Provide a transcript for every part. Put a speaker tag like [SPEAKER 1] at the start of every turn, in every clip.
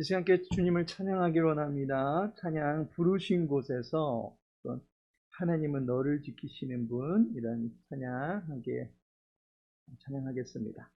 [SPEAKER 1] 시간 함께 주님을 찬양하기로 원합니다. 찬양 부르신 곳에서 하나님은 너를 지키시는 분, 이런 찬양 함께 찬양하겠습니다.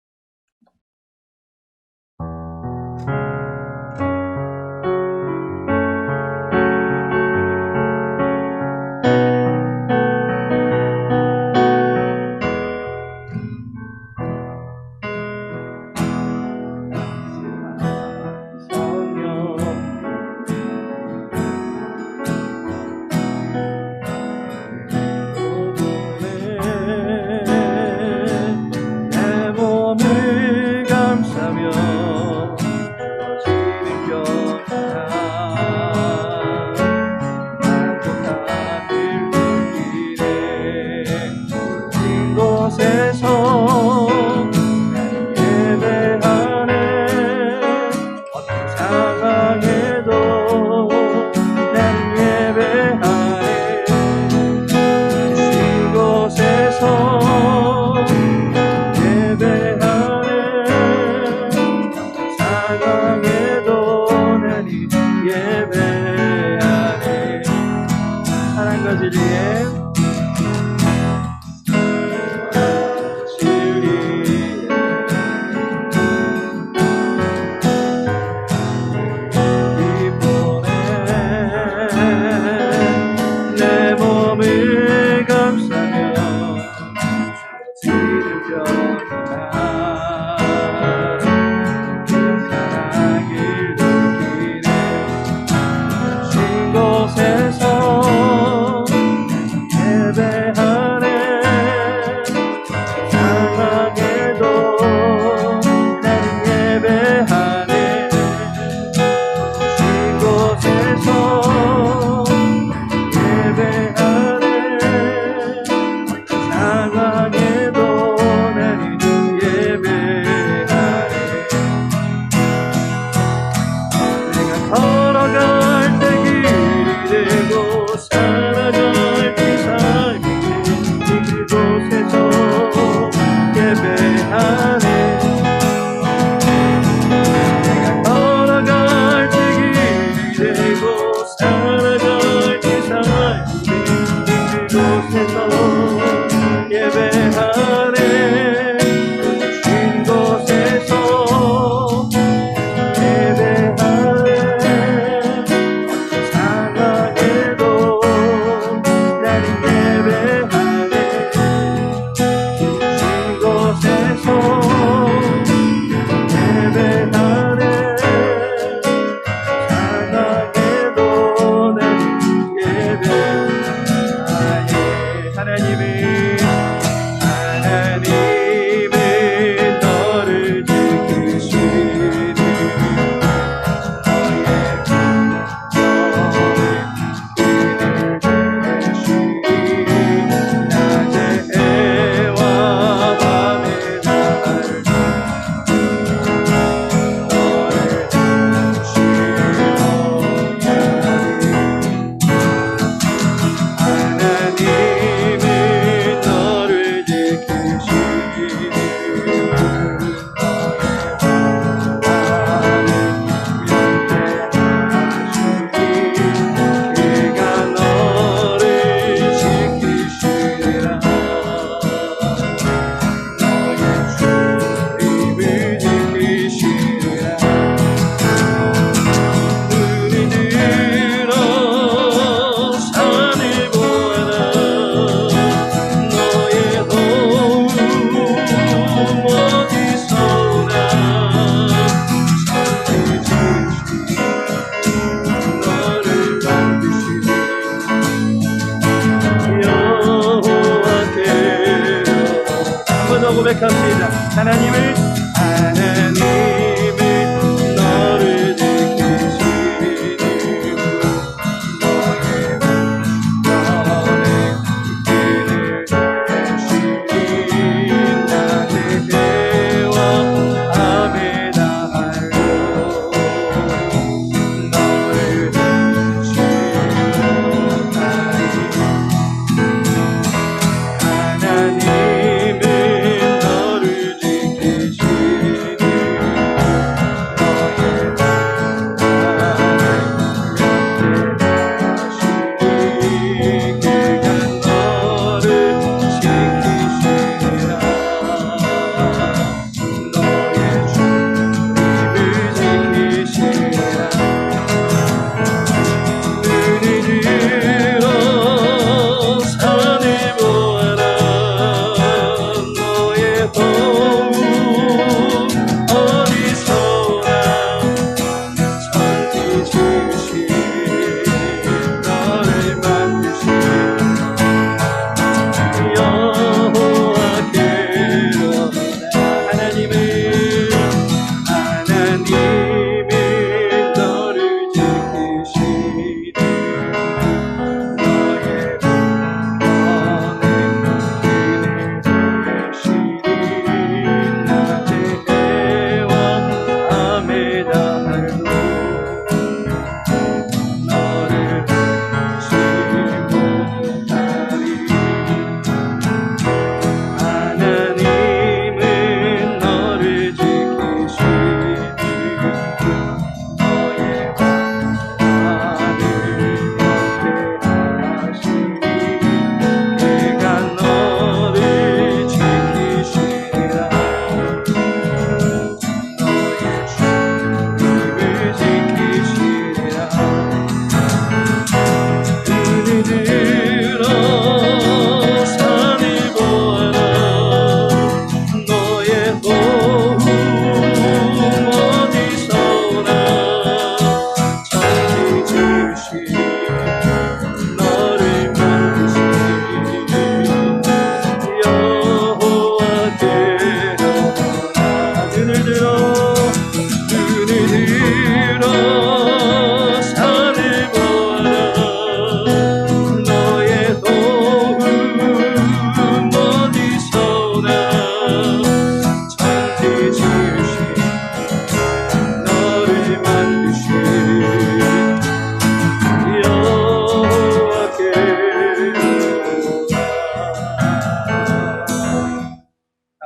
[SPEAKER 2] 고백합니다. 하나님을 너를 지키시니 너의 길을 대신 낮의 해와 밤에 다하여 너를 하나님은 너를 지키시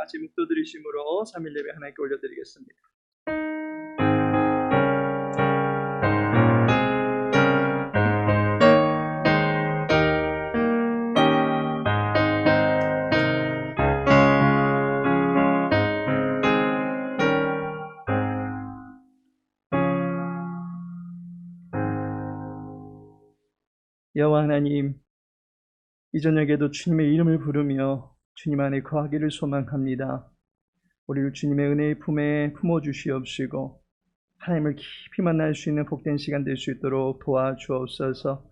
[SPEAKER 1] 같이 묵도드리심으로 3일 예배 하나님께 올려드리겠습니다. 여호와 하나님, 이 저녁에도 주님의 이름을 부르며 주님 안에 거하기를 소망합니다. 우리를 주님의 은혜의 품에 품어주시옵시고 하나님을 깊이 만날 수 있는 복된 시간 될 수 있도록 도와주옵소서.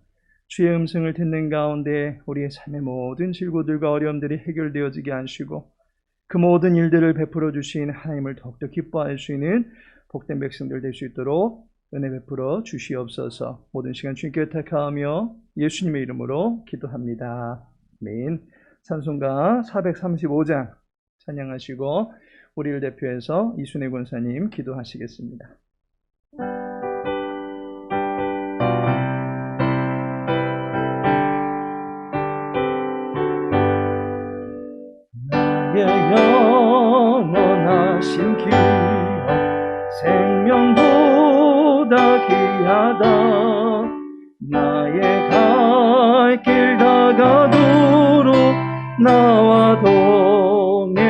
[SPEAKER 1] 주의 음성을 듣는 가운데 우리의 삶의 모든 질고들과 어려움들이 해결되어지게 하시고 그 모든 일들을 베풀어 주신 하나님을 더욱더 기뻐할 수 있는 복된 백성들 될 수 있도록 은혜 베풀어 주시옵소서. 모든 시간 주님께 의탁하며 예수님의 이름으로 기도합니다. 아멘. 찬송가 435장 찬양하시고 우리를 대표해서 이순혜 권사님 기도하시겠습니다. 나의 영원하신 기억 생명보다 귀하다. 나의 갈 길 다가도록 나와 동행하소서.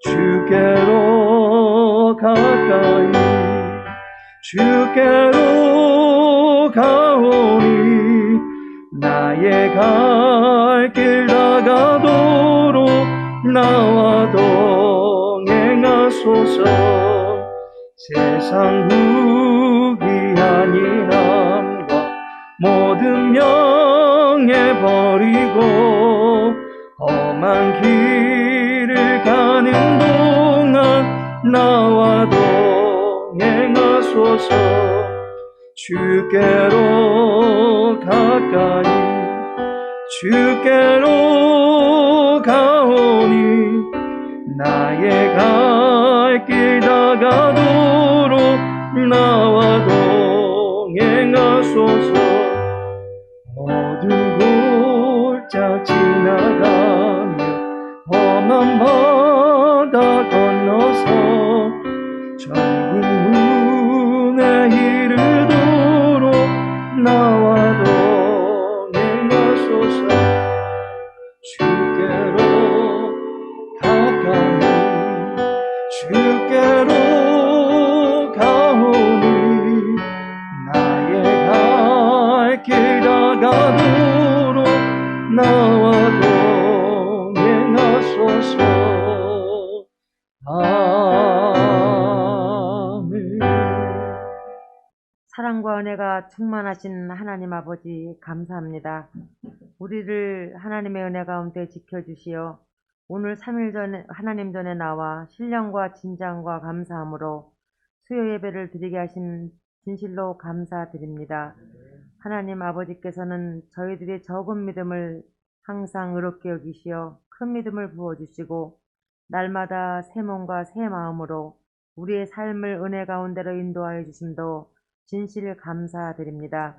[SPEAKER 1] 주께로 가까이 주께로 가오니 나의 갈 길 다가도록 나와 동행하소서. 세상 후기 아니함과 모든 명예 버리고 험한 길을 가는 동안 나와 동행하소서. 주께로 가까이 주께로 가오니 나의 갈 길 다가도록 나와 동행하소서. 모든 골짜 지나가며 험한 바다 건너서 천국 문에 이르도록 나와 동행하소서. 주께로 가까이 주께로 가오니 나의 갈 길 다가도록 나와 동행하소서. 아멘.
[SPEAKER 3] 사랑과 은혜가 충만하신 하나님 아버지 감사합니다. 우리를 하나님의 은혜 가운데 지켜주시어 오늘 3일 전에 하나님 전에 나와 신령과 진정과 감사함으로 수요 예배를 드리게 하신 진실로 감사드립니다. 하나님 아버지께서는 저희들의 적은 믿음을 항상 의롭게 여기시어 큰 믿음을 부어주시고 날마다 새 몸과 새 마음으로 우리의 삶을 은혜 가운데로 인도하여 주심도 진실 감사드립니다.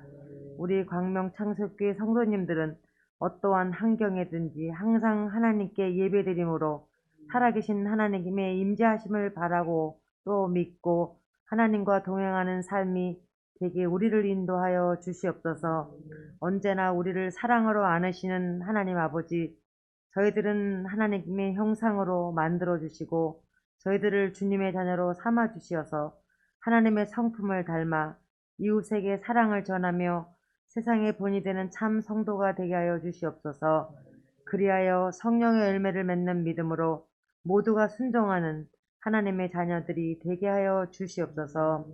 [SPEAKER 3] 우리 광명 창석교회 성도님들은 어떠한 환경에든지 항상 하나님께 예배드림으로 살아계신 하나님의 임재하심을 바라고 또 믿고 하나님과 동행하는 삶이 되게 우리를 인도하여 주시옵소서. 언제나 우리를 사랑으로 안으시는 하나님 아버지, 저희들은 하나님의 형상으로 만들어 주시고 저희들을 주님의 자녀로 삼아 주시어서 하나님의 성품을 닮아 이웃에게 사랑을 전하며 세상의 본이 되는 참 성도가 되게 하여 주시옵소서. 그리하여 성령의 열매를 맺는 믿음으로 모두가 순종하는 하나님의 자녀들이 되게 하여 주시옵소서.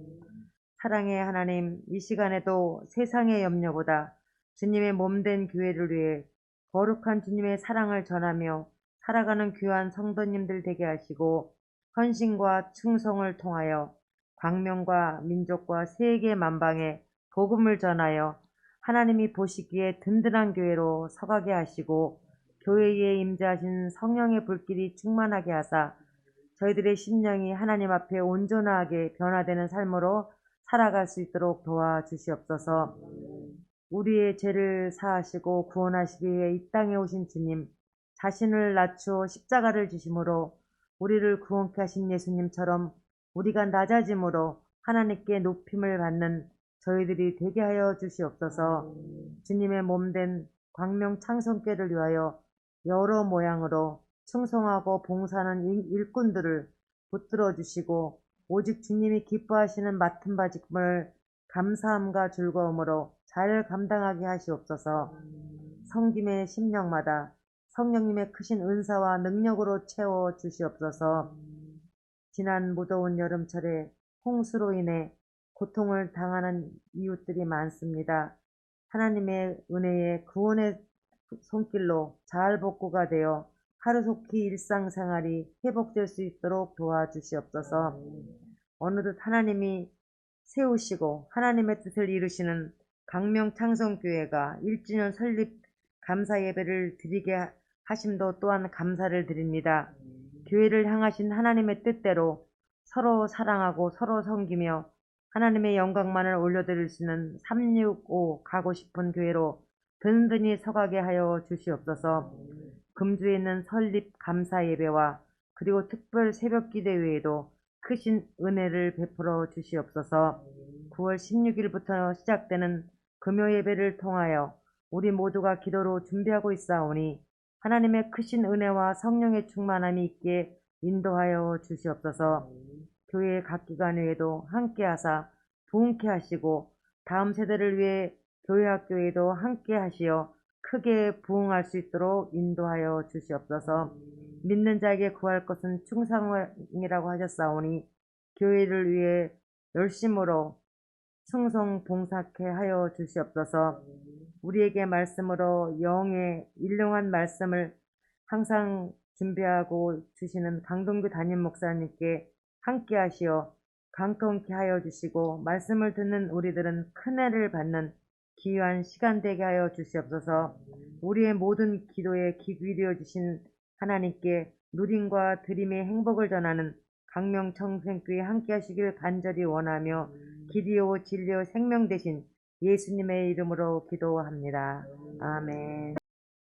[SPEAKER 3] 사랑의 하나님, 이 시간에도 세상의 염려보다 주님의 몸된 교회를 위해 거룩한 주님의 사랑을 전하며 살아가는 귀한 성도님들 되게 하시고 헌신과 충성을 통하여 광명과 민족과 세계 만방에 복음을 전하여 하나님이 보시기에 든든한 교회로 서가게 하시고 교회에 임재하신 성령의 불길이 충만하게 하사 저희들의 심령이 하나님 앞에 온전하게 변화되는 삶으로 살아갈 수 있도록 도와주시옵소서. 우리의 죄를 사하시고 구원하시기 위해 이 땅에 오신 주님, 자신을 낮추어 십자가를 지심으로 우리를 구원케 하신 예수님처럼 우리가 낮아짐으로 하나님께 높임을 받는 저희들이 되게 하여 주시옵소서. 주님의 몸된 광명 창성교회를 위하여 여러 모양으로 충성하고 봉사하는 일꾼들을 붙들어 주시고 오직 주님이 기뻐하시는 맡은 바직을 감사함과 즐거움으로 잘 감당하게 하시옵소서. 섬김의 심령마다 성령님의 크신 은사와 능력으로 채워 주시옵소서. 지난 무더운 여름철에 홍수로 인해 고통을 당하는 이웃들이 많습니다. 하나님의 은혜에 구원의 손길로 잘 복구가 되어 하루속히 일상생활이 회복될 수 있도록 도와주시옵소서. 어느덧 하나님이 세우시고 하나님의 뜻을 이루시는 광명창성교회가 1주년 설립 감사 예배를 드리게 하심도 또한 감사를 드립니다. 교회를 향하신 하나님의 뜻대로 서로 사랑하고 서로 섬기며 하나님의 영광만을 올려드릴 수 있는 365 가고 싶은 교회로 든든히 서가게 하여 주시옵소서. 금주에 있는 설립 감사 예배와 그리고 특별 새벽 기대 외에도 크신 은혜를 베풀어 주시옵소서. 9월 16일부터 시작되는 금요 예배를 통하여 우리 모두가 기도로 준비하고 있사오니 하나님의 크신 은혜와 성령의 충만함이 있게 인도하여 주시옵소서. 교회 각 기관 외에도 함께 하사 부흥케 하시고 다음 세대를 위해 교회 학교에도 함께 하시어 크게 부흥할 수 있도록 인도하여 주시옵소서. 믿는 자에게 구할 것은 충성이라고 하셨사오니 교회를 위해 열심으로 충성 봉사케 하여 주시옵소서. 우리에게 말씀으로 영의 일용한 말씀을 항상 준비하고 주시는 강동규 담임 목사님께 함께 하시어 강통케 하여 주시고 말씀을 듣는 우리들은 큰 애를 받는 귀한 시간 되게 하여 주시옵소서. 우리의 모든 기도에 귀 기울여 주신 하나님께 누림과 드림의 행복을 전하는 광명청생교회 함께 하시길 간절히 원하며 길이요 진리요 생명 되신 예수님의 이름으로 기도합니다. 아멘.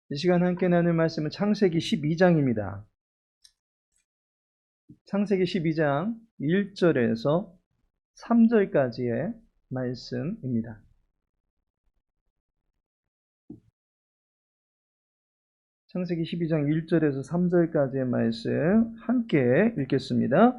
[SPEAKER 1] 이 시간 함께 나눌 말씀은 창세기 12장입니다. 창세기 12장 1절에서 3절까지의 말씀입니다. 창세기 12장 1절에서 3절까지의 말씀 함께 읽겠습니다.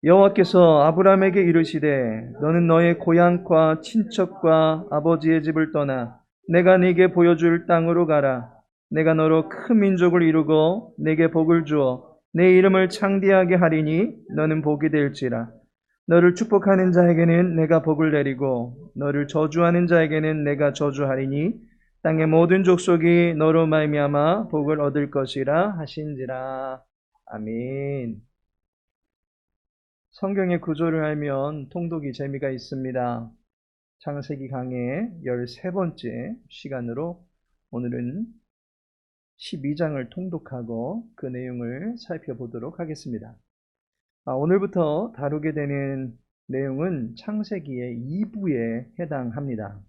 [SPEAKER 1] 여호와께서 아브라함에게 이르시되 너는 너의 고향과 친척과 아버지의 집을 떠나 내가 네게 보여줄 땅으로 가라. 내가 너로 큰 민족을 이루고 네게 복을 주어 내 이름을 창대하게 하리니 너는 복이 될지라. 너를 축복하는 자에게는 내가 복을 내리고 너를 저주하는 자에게는 내가 저주하리니 땅의 모든 족속이 너로 말미암아 복을 얻을 것이라 하신지라. 아멘. 성경의 구조를 알면 통독이 재미가 있습니다. 창세기 강의 13번째 시간으로 오늘은 12장을 통독하고 그 내용을 살펴보도록 하겠습니다. 오늘부터 다루게 되는 내용은 창세기의 2부에 해당합니다.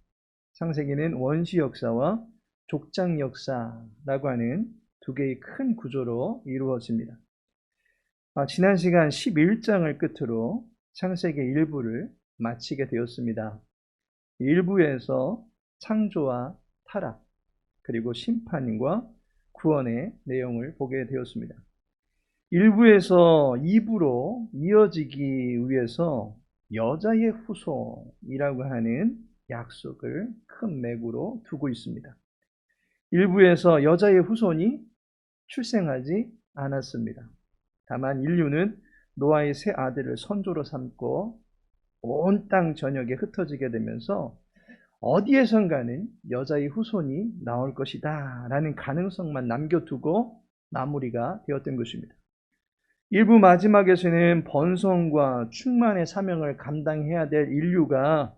[SPEAKER 1] 창세기는 원시 역사와 족장 역사라고 하는 두 개의 큰 구조로 이루어집니다. 지난 시간 11장을 끝으로 창세기 1부를 마치게 되었습니다. 1부에서 창조와 타락, 그리고 심판과 구원의 내용을 보게 되었습니다. 1부에서 2부로 이어지기 위해서 여자의 후손이라고 하는 약속을 큰 맥으로 두고 있습니다. 1부에서 여자의 후손이 출생하지 않았습니다. 다만 인류는 노아의 세 아들을 선조로 삼고 온 땅 전역에 흩어지게 되면서 어디에선가는 여자의 후손이 나올 것이다 라는 가능성만 남겨두고 마무리가 되었던 것입니다. 1부 마지막에서는 번성과 충만의 사명을 감당해야 될 인류가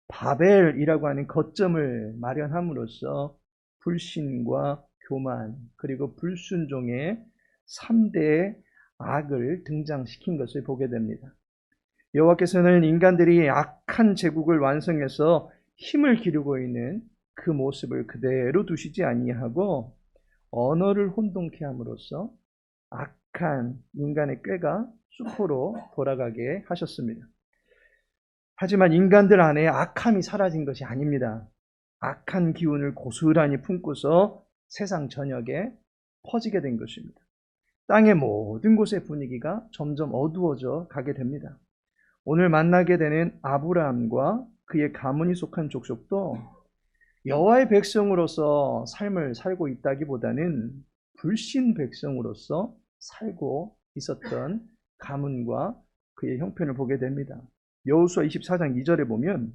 [SPEAKER 1] 바벨이라고 하는 거점을 마련함으로써 불신과 교만 그리고 불순종의 3대 악을 등장시킨 것을 보게 됩니다. 여호와께서는 인간들이 악한 제국을 완성해서 힘을 기르고 있는 그 모습을 그대로 두시지 아니하고 언어를 혼동케 함으로써 악한 인간의 꾀가 숲으로 돌아가게 하셨습니다. 하지만 인간들 안에 악함이 사라진 것이 아닙니다. 악한 기운을 고스란히 품고서 세상 전역에 퍼지게 된 것입니다. 땅의 모든 곳의 분위기가 점점 어두워져 가게 됩니다. 오늘 만나게 되는 아브라함과 그의 가문이 속한 족속도 여호와의 백성으로서 삶을 살고 있다기보다는 불신 백성으로서 살고 있었던 가문과 그의 형편을 보게 됩니다. 여호수아 24장 2절에 보면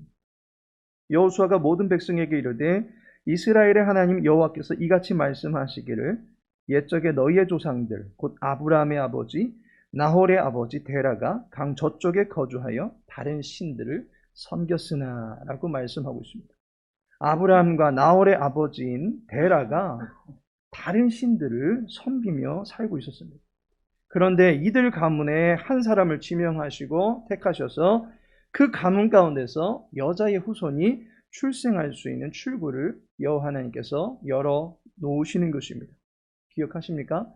[SPEAKER 1] 여호수아가 모든 백성에게 이르되 이스라엘의 하나님 여호와께서 이같이 말씀하시기를 옛적에 너희의 조상들 곧 아브라함의 아버지 나홀의 아버지 데라가 강 저쪽에 거주하여 다른 신들을 섬겼으나 라고 말씀하고 있습니다. 아브라함과 나홀의 아버지인 데라가 다른 신들을 섬기며 살고 있었습니다. 그런데 이들 가문에 한 사람을 지명하시고 택하셔서 그 가문 가운데서 여자의 후손이 출생할 수 있는 출구를 여호와 하나님께서 열어 놓으시는 것입니다. 기억하십니까?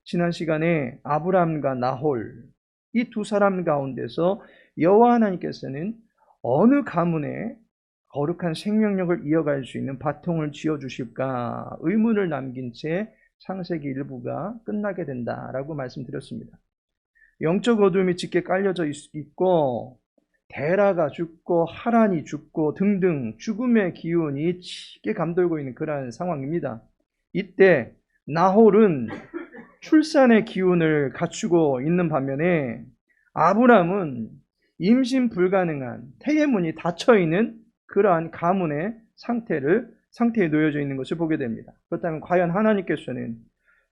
[SPEAKER 1] 지난 시간에 아브라함과 나홀 이 두 사람 가운데서 여호와 하나님께서는 어느 가문에 거룩한 생명력을 이어갈 수 있는 바통을 지어주실까 의문을 남긴 채 창세기 일부가 끝나게 된다라고 말씀드렸습니다. 영적 어둠이 짙게 깔려져 있고 데라가 죽고 하란이 죽고 등등 죽음의 기운이 짙게 감돌고 있는 그러한 상황입니다. 이때 나홀은 출산의 기운을 갖추고 있는 반면에 아브람은 임신 불가능한 태의문이 닫혀있는 그러한 가문의 상태에 놓여져 있는 것을 보게 됩니다. 그렇다면 과연 하나님께서는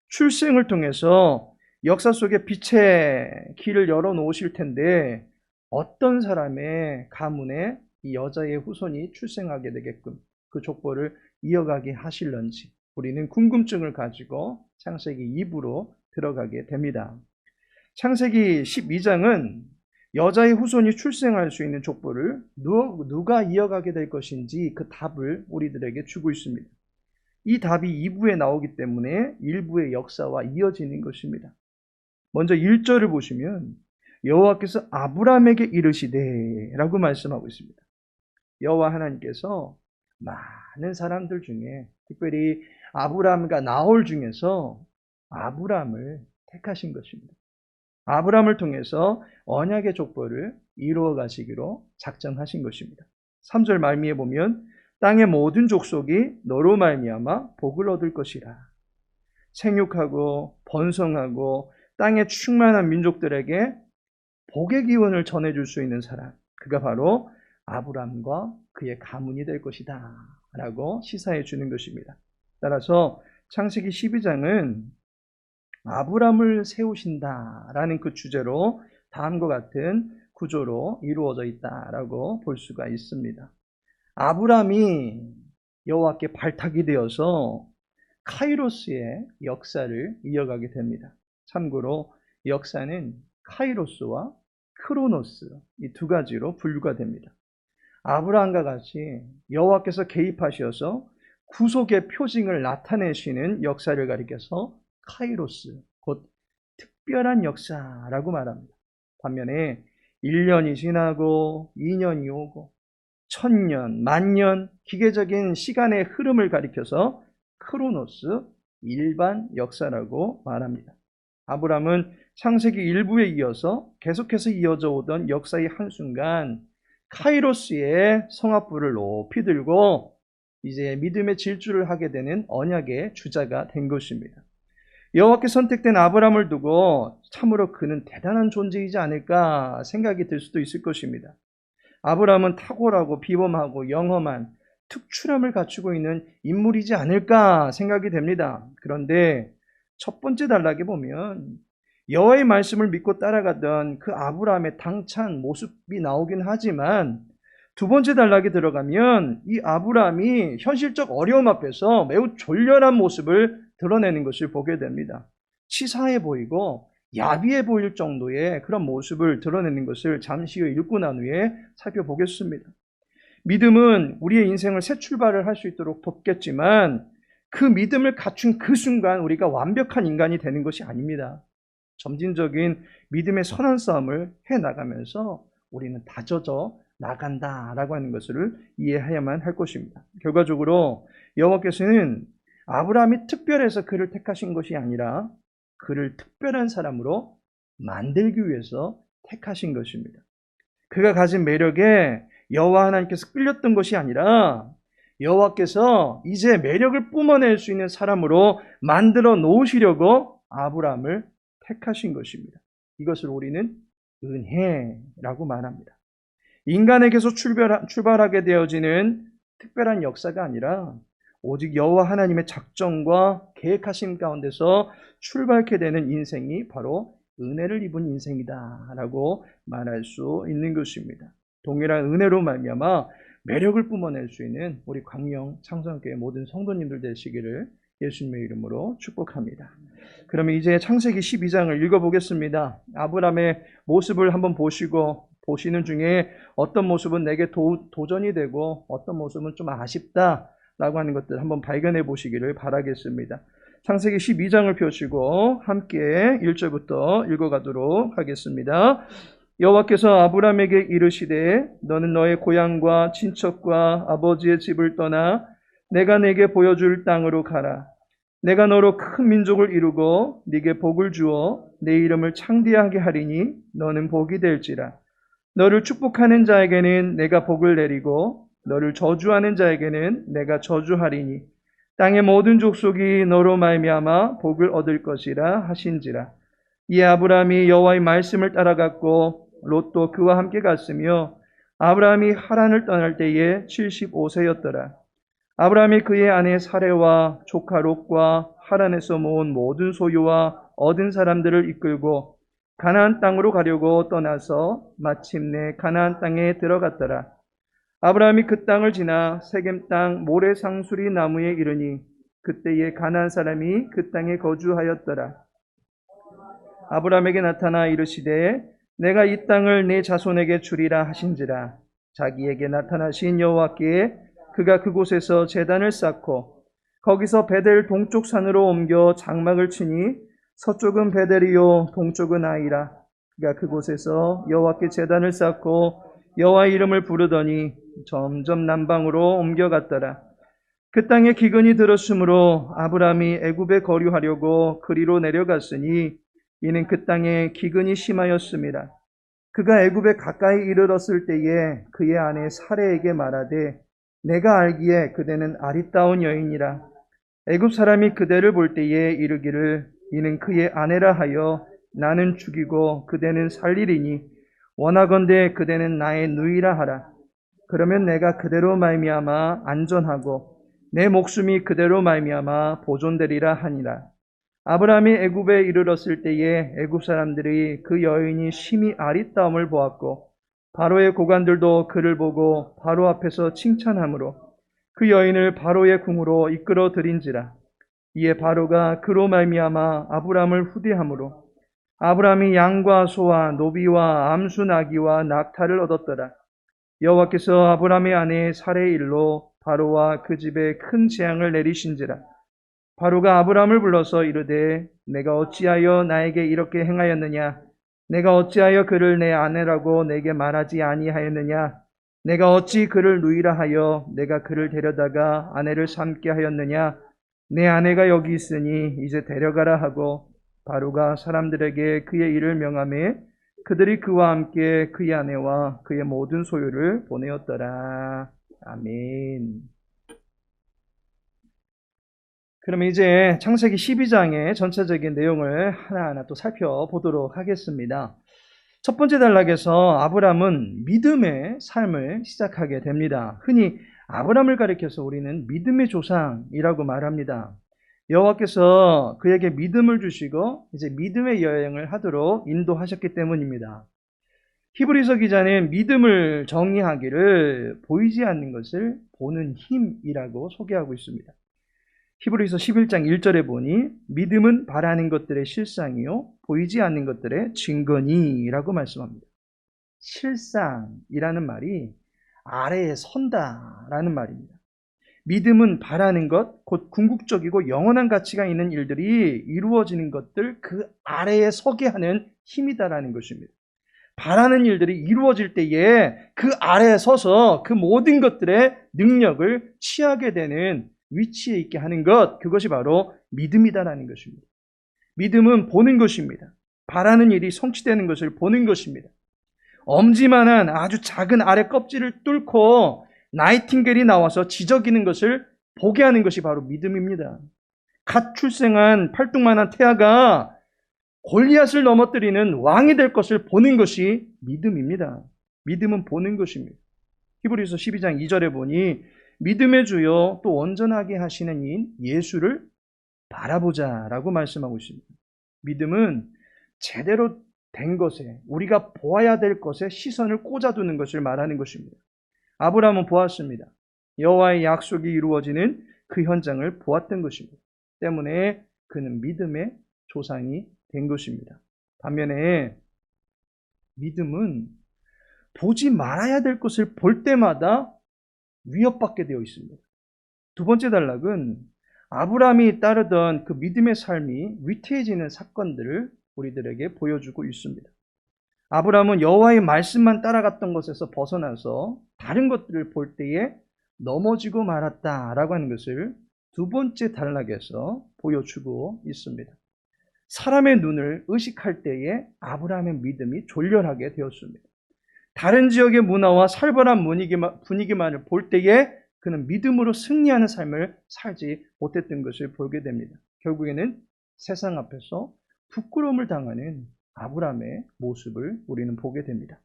[SPEAKER 1] 출생을 통해서 역사 속에 빛의 길을 열어놓으실 텐데 어떤 사람의 가문에 이 여자의 후손이 출생하게 되게끔 그 족보를 이어가게 하실런지 우리는 궁금증을 가지고 창세기 2부로 들어가게 됩니다. 창세기 12장은 여자의 후손이 출생할 수 있는 족보를 누가 이어가게 될 것인지 그 답을 우리들에게 주고 있습니다. 이 답이 2부에 나오기 때문에 1부의 역사와 이어지는 것입니다. 먼저 1절을 보시면 여호와께서 아브람에게 이르시되 라고 말씀하고 있습니다. 여호와 하나님께서 많은 사람들 중에 특별히 아브람과 나홀 중에서 아브람을 택하신 것입니다. 아브람을 통해서 언약의 족보를 이루어 가시기로 작정하신 것입니다. 3절 말미에 보면 땅의 모든 족속이 너로 말미암아 복을 얻을 것이라. 생육하고 번성하고 땅의 충만한 민족들에게 복의 기운을 전해줄 수 있는 사람, 그가 바로 아브람과 그의 가문이 될 것이다 라고 시사해 주는 것입니다. 따라서 창세기 12장은 아브람을 세우신다라는 그 주제로 다음과 같은 구조로 이루어져 있다라고 볼 수가 있습니다. 아브람이 여호와께 발탁이 되어서 카이로스의 역사를 이어가게 됩니다. 참고로 역사는 카이로스와 크로노스 이 두 가지로 분류가 됩니다. 아브라함과 같이 여호와께서 개입하셔서 구속의 표징을 나타내시는 역사를 가리켜서 카이로스, 곧 특별한 역사라고 말합니다. 반면에 1년이 지나고 2년이 오고 1000년, 만년 기계적인 시간의 흐름을 가리켜서 크로노스, 일반 역사라고 말합니다. 아브람은 창세기 1부에 이어서 계속해서 이어져 오던 역사의 한순간 카이로스의 성악부를 높이 들고 이제 믿음의 질주를 하게 되는 언약의 주자가 된 것입니다. 여호와께 선택된 아브람을 두고 참으로 그는 대단한 존재이지 않을까 생각이 들 수도 있을 것입니다. 아브람은 탁월하고 비범하고 영험한 특출함을 갖추고 있는 인물이지 않을까 생각이 됩니다. 그런데 첫 번째 단락에 보면 여호와의 말씀을 믿고 따라가던 그 아브람의 당찬 모습이 나오긴 하지만 두 번째 단락에 들어가면 이 아브람이 현실적 어려움 앞에서 매우 졸렬한 모습을 드러내는 것을 보게 됩니다. 치사해 보이고 야비해 보일 정도의 그런 모습을 드러내는 것을 잠시 후에 읽고 난 후에 살펴보겠습니다. 믿음은 우리의 인생을 새 출발을 할 수 있도록 돕겠지만 그 믿음을 갖춘 그 순간 우리가 완벽한 인간이 되는 것이 아닙니다. 점진적인 믿음의 선한 싸움을 해나가면서 우리는 다져져 나간다라고 하는 것을 이해해야만 할 것입니다. 결과적으로 여호와께서는 아브라함이 특별해서 그를 택하신 것이 아니라 그를 특별한 사람으로 만들기 위해서 택하신 것입니다. 그가 가진 매력에 여호와 하나님께서 끌렸던 것이 아니라 여호와께서 이제 매력을 뿜어낼 수 있는 사람으로 만들어 놓으시려고 아브라함을 택하신 것입니다. 이것을 우리는 은혜라고 말합니다. 인간에게서 출발하게 되어지는 특별한 역사가 아니라 오직 여호와 하나님의 작정과 계획하심 가운데서 출발케 되는 인생이 바로 은혜를 입은 인생이다라고 말할 수 있는 것입니다. 동일한 은혜로 말미암아 매력을 뿜어낼 수 있는 우리 광명 창성교회 모든 성도님들 되시기를 예수님의 이름으로 축복합니다. 그러면 이제 창세기 12장을 읽어보겠습니다. 아브라함의 모습을 한번 보시는 중에 어떤 모습은 내게 도전이 되고 어떤 모습은 좀 아쉽다라고 하는 것들 한번 발견해 보시기를 바라겠습니다. 창세기 12장을 펴시고 함께 1절부터 읽어가도록 하겠습니다. 여호와께서 아브라함에게 이르시되 너는 너의 고향과 친척과 아버지의 집을 떠나 내가 네게 보여줄 땅으로 가라. 내가 너로 큰 민족을 이루고 네게 복을 주어 내 이름을 창대하게 하리니 너는 복이 될지라. 너를 축복하는 자에게는 내가 복을 내리고 너를 저주하는 자에게는 내가 저주하리니 땅의 모든 족속이 너로 말미암아 복을 얻을 것이라 하신지라. 이 아브라함이 여호와의 말씀을 따라갔고 롯도 그와 함께 갔으며 아브라함이 하란을 떠날 때에 75세였더라. 아브라함이 그의 아내 사레와 조카 롯과 하란에서 모은 모든 소유와 얻은 사람들을 이끌고 가나안 땅으로 가려고 떠나서 마침내 가나안 땅에 들어갔더라. 아브라함이 그 땅을 지나 세겜 땅 모래상수리 나무에 이르니 그때에 가나안 사람이 그 땅에 거주하였더라. 아브라함에게 나타나 이르시되 내가 이 땅을 네 자손에게 주리라 하신지라. 자기에게 나타나신 여호와께 그가 그곳에서 제단을 쌓고 거기서 베델 동쪽 산으로 옮겨 장막을 치니 서쪽은 베델이요 동쪽은 아이라. 그가 그곳에서 여호와께 제단을 쌓고 여호와의 이름을 부르더니 점점 남방으로 옮겨갔더라. 그 땅에 기근이 들었으므로 아브라함이 애굽에 거류하려고 그리로 내려갔으니 이는 그 땅에 기근이 심하였습니다. 그가 애굽에 가까이 이르렀을 때에 그의 아내 사레에게 말하되 내가 알기에 그대는 아리따운 여인이라. 애굽 사람이 그대를 볼 때에 이르기를 이는 그의 아내라 하여 나는 죽이고 그대는 살리리니 원하건대 그대는 나의 누이라 하라. 그러면 내가 그대로 말미암아 안전하고 내 목숨이 그대로 말미암아 보존되리라 하니라. 아브라함이 애굽에 이르렀을 때에 애굽 사람들이 그 여인이 심히 아리따움을 보았고 바로의 고관들도 그를 보고 바로 앞에서 칭찬하므로 그 여인을 바로의 궁으로 이끌어 들인지라. 이에 바로가 그로 말미암아 아브라함을 후대하므로 아브라함이 양과 소와 노비와 암수 나귀와 낙타를 얻었더라. 여호와께서 아브라함의 아내 사레의 일로 바로와 그 집에 큰 재앙을 내리신지라. 바로가 아브라함을 불러서 이르되 내가 어찌하여 나에게 이렇게 행하였느냐? 내가 어찌하여 그를 내 아내라고 내게 말하지 아니하였느냐? 내가 어찌 그를 누이라 하여 내가 그를 데려다가 아내를 삼게 하였느냐? 내 아내가 여기 있으니 이제 데려가라 하고 바로가 사람들에게 그의 일을 명하매 그들이 그와 함께 그의 아내와 그의 모든 소유를 보내었더라. 아멘. 그럼 이제 창세기 12장의 전체적인 내용을 하나하나 또 살펴보도록 하겠습니다. 첫 번째 단락에서 아브람은 믿음의 삶을 시작하게 됩니다. 흔히 아브람을 가리켜서 우리는 믿음의 조상이라고 말합니다. 여호와께서 그에게 믿음을 주시고 이제 믿음의 여행을 하도록 인도하셨기 때문입니다. 히브리서 기자는 믿음을 정의하기를 보이지 않는 것을 보는 힘이라고 소개하고 있습니다. 히브리서 11장 1절에 보니 믿음은 바라는 것들의 실상이요 보이지 않는 것들의 증거니라고 말씀합니다. 실상이라는 말이 아래에 선다라는 말입니다. 믿음은 바라는 것, 곧 궁극적이고 영원한 가치가 있는 일들이 이루어지는 것들 그 아래에 서게 하는 힘이다라는 것입니다. 바라는 일들이 이루어질 때에 그 아래에 서서 그 모든 것들의 능력을 취하게 되는 위치에 있게 하는 것, 그것이 바로 믿음이다라는 것입니다. 믿음은 보는 것입니다. 바라는 일이 성취되는 것을 보는 것입니다. 엄지만한 아주 작은 알의 껍질을 뚫고 나이팅게일이 나와서 지저귀는 것을 보게 하는 것이 바로 믿음입니다. 갓 출생한 팔뚝만한 태아가 골리앗을 넘어뜨리는 왕이 될 것을 보는 것이 믿음입니다. 믿음은 보는 것입니다. 히브리서 12장 2절에 보니 믿음의 주요 또 온전하게 하시는 이인 예수를 바라보자라고 말씀하고 있습니다. 믿음은 제대로 된 것에, 우리가 보아야 될 것에 시선을 꽂아두는 것을 말하는 것입니다. 아브라함은 보았습니다. 여호와의 약속이 이루어지는 그 현장을 보았던 것입니다. 때문에 그는 믿음의 조상이 된 것입니다. 반면에 믿음은 보지 말아야 될 것을 볼 때마다 위협받게 되어 있습니다. 두 번째 단락은 아브라함이 따르던 그 믿음의 삶이 위태해지는 사건들을 우리들에게 보여주고 있습니다. 아브라함은 여호와의 말씀만 따라갔던 것에서 벗어나서 다른 것들을 볼 때에 넘어지고 말았다라고 하는 것을 두 번째 단락에서 보여주고 있습니다. 사람의 눈을 의식할 때에 아브라함의 믿음이 졸렬하게 되었습니다. 다른 지역의 문화와 살벌한 분위기만을 볼 때에 그는 믿음으로 승리하는 삶을 살지 못했던 것을 보게 됩니다. 결국에는 세상 앞에서 부끄러움을 당하는 아브라함의 모습을 우리는 보게 됩니다.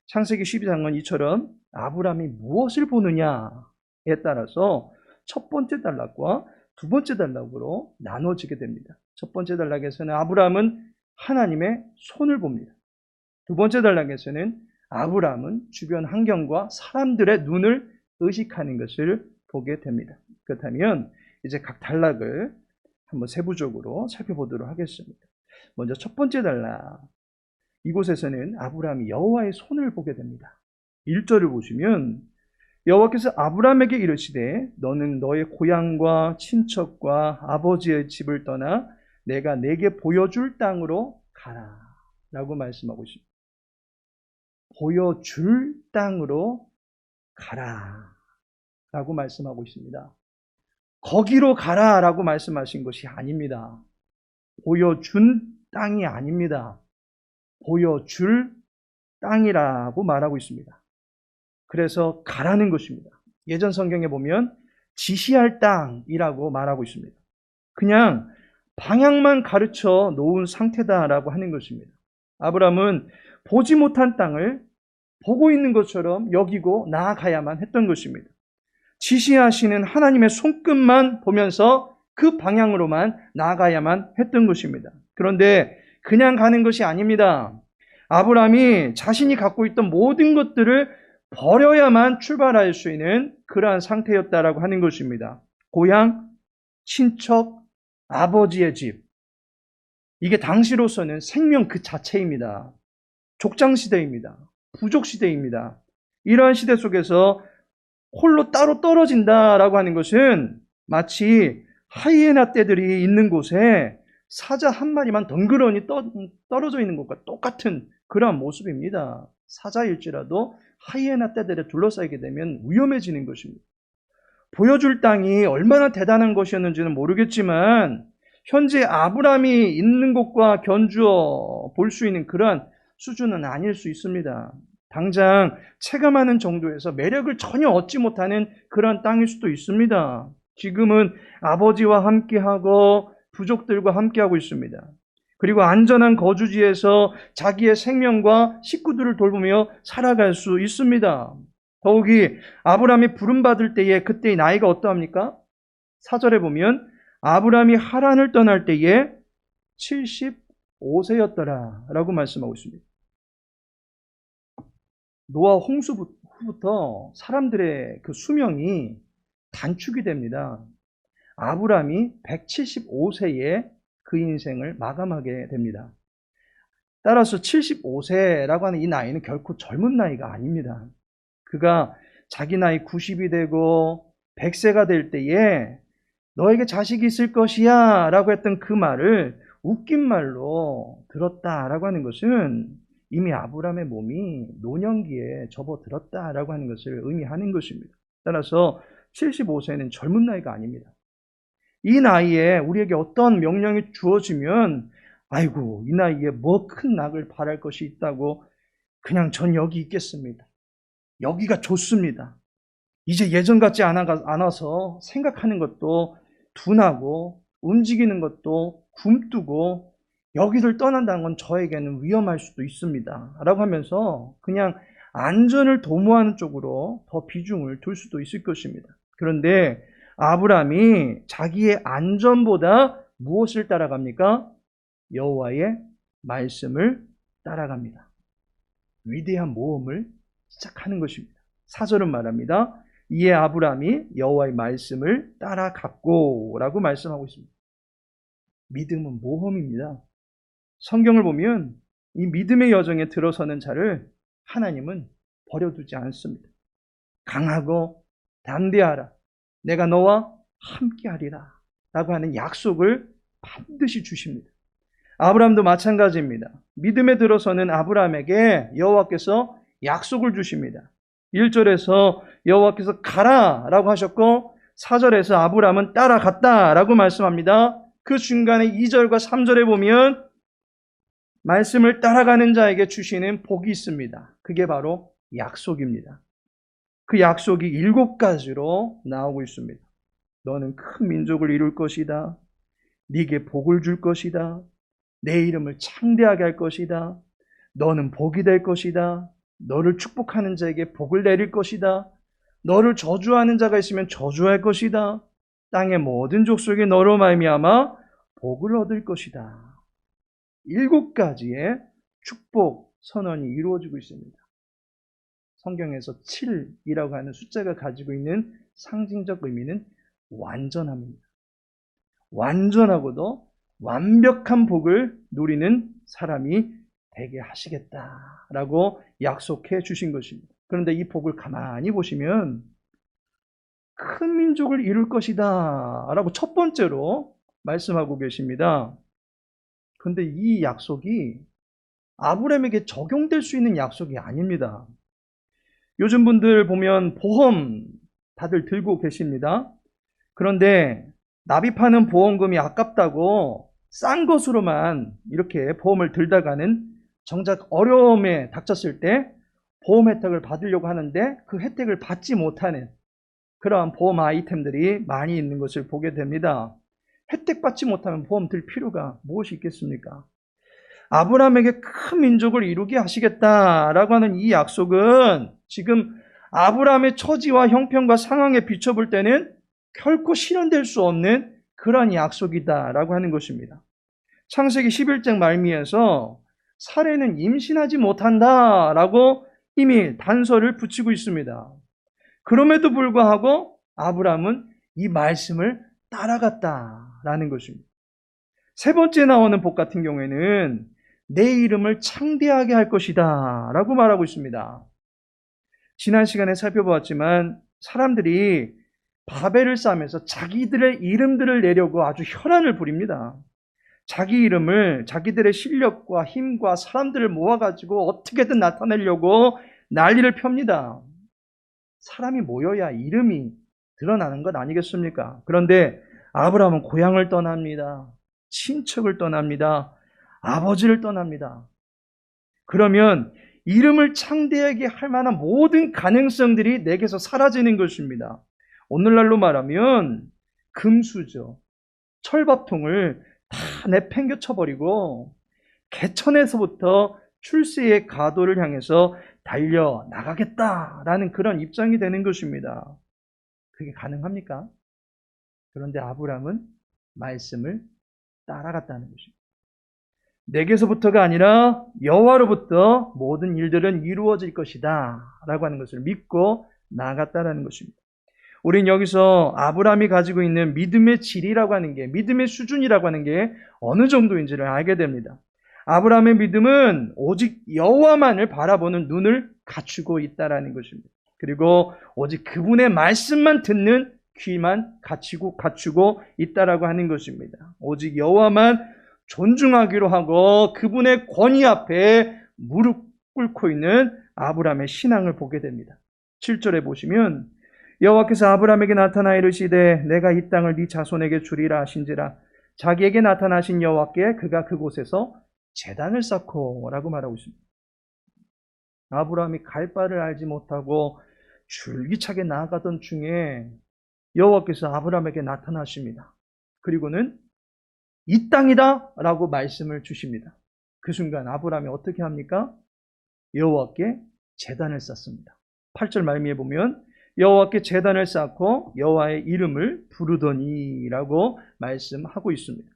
[SPEAKER 1] 창세기 12장은 이처럼 아브라함이 무엇을 보느냐에 따라서 첫 번째 단락과 두 번째 단락으로 나눠지게 됩니다. 첫 번째 단락에서는 아브라함은 하나님의 손을 봅니다. 두 번째 단락에서는 아브라함은 주변 환경과 사람들의 눈을 의식하는 것을 보게 됩니다. 그렇다면 이제 각 단락을 한번 세부적으로 살펴보도록 하겠습니다. 먼저 첫 번째 단락, 이곳에서는 아브라함이 여호와의 손을 보게 됩니다. 1절을 보시면 여호와께서 아브라함에게 이르시되 너는 너의 고향과 친척과 아버지의 집을 떠나 내가 내게 보여줄 땅으로 가라 라고 말씀하고 있습니다. 보여줄 땅으로 가라 라고 말씀하고 있습니다. 거기로 가라 라고 말씀하신 것이 아닙니다. 보여준 땅이 아닙니다. 보여줄 땅이라고 말하고 있습니다. 그래서 가라는 것입니다. 예전 성경에 보면 지시할 땅이라고 말하고 있습니다. 그냥 방향만 가르쳐 놓은 상태다라고 하는 것입니다. 아브라함은 보지 못한 땅을 보고 있는 것처럼 여기고 나아가야만 했던 것입니다. 지시하시는 하나님의 손끝만 보면서 그 방향으로만 나아가야만 했던 것입니다. 그런데 그냥 가는 것이 아닙니다. 아브라함이 자신이 갖고 있던 모든 것들을 버려야만 출발할 수 있는 그러한 상태였다라고 하는 것입니다. 고향, 친척, 아버지의 집. 이게 당시로서는 생명 그 자체입니다. 족장시대입니다. 부족시대입니다. 이러한 시대 속에서 홀로 따로 떨어진다라고 하는 것은 마치 하이에나 떼들이 있는 곳에 사자 한 마리만 덩그러니 떨어져 있는 것과 똑같은 그러한 모습입니다. 사자일지라도 하이에나 떼들에 둘러싸이게 되면 위험해지는 것입니다. 보여줄 땅이 얼마나 대단한 것이었는지는 모르겠지만 현재 아브라함이 있는 곳과 견주어 볼 수 있는 그러한 수준은 아닐 수 있습니다. 당장 체감하는 정도에서 매력을 전혀 얻지 못하는 그러한 땅일 수도 있습니다. 지금은 아버지와 함께하고 부족들과 함께하고 있습니다. 그리고 안전한 거주지에서 자기의 생명과 식구들을 돌보며 살아갈 수 있습니다. 더욱이 아브라함이 부름받을 때에 그때의 나이가 어떠합니까? 4절에 보면 아브라함이 하란을 떠날 때에 75세였더라 라고 말씀하고 있습니다. 노아 홍수 후부터 사람들의 그 수명이 단축이 됩니다. 아브라함이 175세에 그 인생을 마감하게 됩니다. 따라서 75세라고 하는 이 나이는 결코 젊은 나이가 아닙니다. 그가 자기 나이 90이 되고 100세가 될 때에 너에게 자식이 있을 것이야 라고 했던 그 말을 웃긴 말로 들었다라고 하는 것은 이미 아브라함의 몸이 노년기에 접어들었다라고 하는 것을 의미하는 것입니다. 따라서 75세는 젊은 나이가 아닙니다. 이 나이에 우리에게 어떤 명령이 주어지면 아이고 이 나이에 뭐 큰 낙을 바랄 것이 있다고 그냥 전 여기 있겠습니다. 여기가 좋습니다. 이제 예전 같지 않아서 생각하는 것도 둔하고 움직이는 것도 굼뜨고 여기를 떠난다는 건 저에게는 위험할 수도 있습니다. 라고 하면서 그냥 안전을 도모하는 쪽으로 더 비중을 둘 수도 있을 것입니다. 그런데 아브라함이 자기의 안전보다 무엇을 따라갑니까? 여호와의 말씀을 따라갑니다. 위대한 모험을 시작하는 것입니다. 4절은 말합니다. 이에 아브라함이 여호와의 말씀을 따라갔고 라고 말씀하고 있습니다. 믿음은 모험입니다. 성경을 보면 이 믿음의 여정에 들어서는 자를 하나님은 버려두지 않습니다. 강하고 담대하라. 내가 너와 함께하리라. 라고 하는 약속을 반드시 주십니다. 아브라함도 마찬가지입니다. 믿음에 들어서는 아브라함에게 여호와께서 약속을 주십니다. 1절에서 여호와께서 가라 라고 하셨고 4절에서 아브라함은 따라갔다 라고 말씀합니다. 그 중간에 2절과 3절에 보면 말씀을 따라가는 자에게 주시는 복이 있습니다. 그게 바로 약속입니다. 그 약속이 7가지로 나오고 있습니다. 너는 큰 민족을 이룰 것이다. 네게 복을 줄 것이다. 내 이름을 창대하게 할 것이다. 너는 복이 될 것이다. 너를 축복하는 자에게 복을 내릴 것이다. 너를 저주하는 자가 있으면 저주할 것이다. 땅의 모든 족속이 너로 말미암아 복을 얻을 것이다. 7가지의 축복 선언이 이루어지고 있습니다. 성경에서 7이라고 하는 숫자가 가지고 있는 상징적 의미는 완전함입니다. 완전하고도 완벽한 복을 누리는 사람이 되게 하시겠다라고 약속해 주신 것입니다. 그런데 이 복을 가만히 보시면 큰 민족을 이룰 것이다 라고 첫 번째로 말씀하고 계십니다. 그런데 이 약속이 아브라함에게 적용될 수 있는 약속이 아닙니다. 요즘 분들 보면 보험 다들 들고 계십니다. 그런데 납입하는 보험금이 아깝다고 싼 것으로만 이렇게 보험을 들다가는 정작 어려움에 닥쳤을 때 보험 혜택을 받으려고 하는데 그 혜택을 받지 못하는 그러한 보험 아이템들이 많이 있는 것을 보게 됩니다. 혜택 받지 못하면 보험 들 필요가 무엇이 있겠습니까? 아브라함에게 큰 민족을 이루게 하시겠다라고 하는 이 약속은 지금 아브라함의 처지와 형편과 상황에 비춰볼 때는 결코 실현될 수 없는 그러한 약속이다라고 하는 것입니다. 창세기 11장 말미에서 사례는 임신하지 못한다라고 이미 단서를 붙이고 있습니다. 그럼에도 불구하고 아브라함은 이 말씀을 따라갔다라는 것입니다. 세 번째 나오는 복 같은 경우에는 내 이름을 창대하게 할 것이다 라고 말하고 있습니다. 지난 시간에 살펴보았지만 사람들이 바벨을 쌓으면서 자기들의 이름들을 내려고 아주 혈안을 부립니다. 자기 이름을 자기들의 실력과 힘과 사람들을 모아가지고 어떻게든 나타내려고 난리를 펴니다. 사람이 모여야 이름이 드러나는 것 아니겠습니까? 그런데 아브라함은 고향을 떠납니다. 친척을 떠납니다. 아버지를 떠납니다. 그러면 이름을 창대하게 할 만한 모든 가능성들이 내게서 사라지는 것입니다. 오늘날로 말하면 금수저, 철밥통을 다 내팽겨 쳐버리고 개천에서부터 출세의 가도를 향해서 달려나가겠다라는 그런 입장이 되는 것입니다. 그게 가능합니까? 그런데 아브라함은 말씀을 따라갔다는 것입니다. 내게서부터가 아니라 여호와로부터 모든 일들은 이루어질 것이다 라고 하는 것을 믿고 나아갔다는 것입니다. 우린 여기서 아브라함이 가지고 있는 믿음의 질이라고 하는 게, 믿음의 수준이라고 하는 게 어느 정도인지를 알게 됩니다. 아브라함의 믿음은 오직 여호와만을 바라보는 눈을 갖추고 있다라는 것입니다. 그리고 오직 그분의 말씀만 듣는 귀만 갖추고 있다라고 하는 것입니다. 오직 여호와만 존중하기로 하고 그분의 권위 앞에 무릎 꿇고 있는 아브라함의 신앙을 보게 됩니다. 7절에 보시면 여호와께서 아브라함에게 나타나 이르시되 내가 이 땅을 네 자손에게 주리라 하신지라. 자기에게 나타나신 여호와께 그가 그곳에서 제단을 쌓고 라고 말하고 있습니다. 아브라함이 갈 바를 알지 못하고 줄기차게 나아가던 중에 여호와께서 아브라함에게 나타나십니다. 그리고는 이 땅이다 라고 말씀을 주십니다. 그 순간 아브라함이 어떻게 합니까? 여호와께 제단을 쌓습니다. 8절 말미에 보면 여호와께 제단을 쌓고 여호와의 이름을 부르더니 라고 말씀하고 있습니다.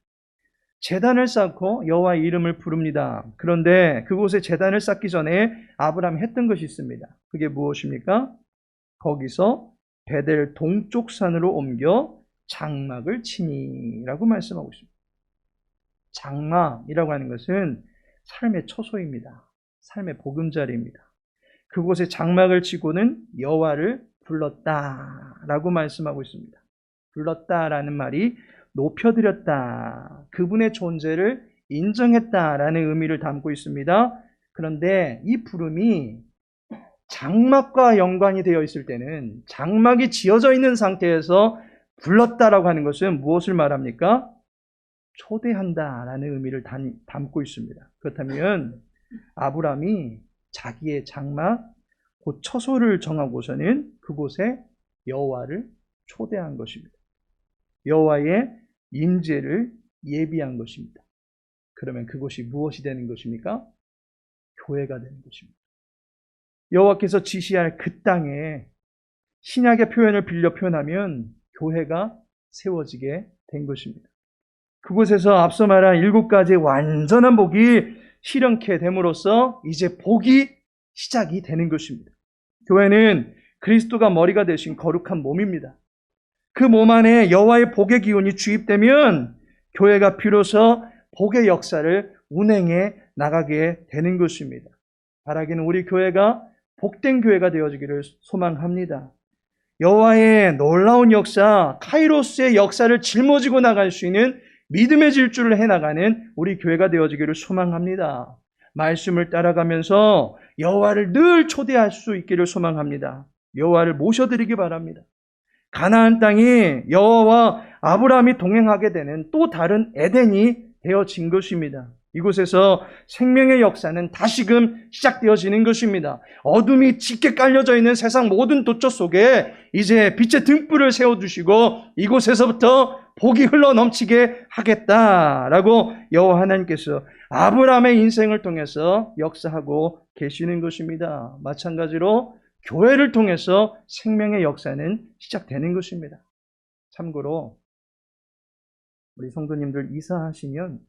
[SPEAKER 1] 제단을 쌓고 여호와의 이름을 부릅니다. 그런데 그곳에 제단을 쌓기 전에 아브라함이 했던 것이 있습니다. 그게 무엇입니까? 거기서 베델 동쪽 산으로 옮겨 장막을 치니라고 말씀하고 있습니다. 장막이라고 하는 것은 삶의 처소입니다. 삶의 보금자리입니다. 그곳에 장막을 치고는 여호와를 불렀다라고 말씀하고 있습니다. 불렀다라는 말이 높여드렸다, 그분의 존재를 인정했다라는 의미를 담고 있습니다. 그런데 이 부름이 장막과 연관이 되어 있을 때는, 장막이 지어져 있는 상태에서 불렀다라고 하는 것은 무엇을 말합니까? 초대한다라는 의미를 담고 있습니다. 그렇다면 아브라함이 자기의 장막, 곧 처소를 정하고서는 그곳에 여호와를 초대한 것입니다. 여호와의 임재를 예비한 것입니다. 그러면 그것이 무엇이 되는 것입니까? 교회가 되는 것입니다. 여호와께서 지시할 그 땅에 신약의 표현을 빌려 표현하면 교회가 세워지게 된 것입니다. 그곳에서 앞서 말한 7가지의 완전한 복이 실현케 됨으로써 이제 복이 시작이 되는 것입니다. 교회는 그리스도가 머리가 되신 거룩한 몸입니다. 그 몸 안에 여호와의 복의 기운이 주입되면 교회가 비로소 복의 역사를 운행해 나가게 되는 것입니다. 바라기는 우리 교회가 복된 교회가 되어지기를 소망합니다. 여호와의 놀라운 역사, 카이로스의 역사를 짊어지고 나갈 수 있는 믿음의 질주를 해나가는 우리 교회가 되어지기를 소망합니다. 말씀을 따라가면서 여호와를 늘 초대할 수 있기를 소망합니다. 여호와를 모셔드리기 바랍니다. 가나안 땅이 여호와와 아브라함이 동행하게 되는 또 다른 에덴이 되어진 것입니다. 이곳에서 생명의 역사는 다시금 시작되어지는 것입니다. 어둠이 짙게 깔려져 있는 세상 모든 도처 속에 이제 빛의 등불을 세워두시고 이곳에서부터 복이 흘러 넘치게 하겠다라고 여호와 하나님께서 아브라함의 인생을 통해서 역사하고 계시는 것입니다. 마찬가지로 교회를 통해서 생명의 역사는 시작되는 것입니다. 참고로 우리 성도님들 이사하시면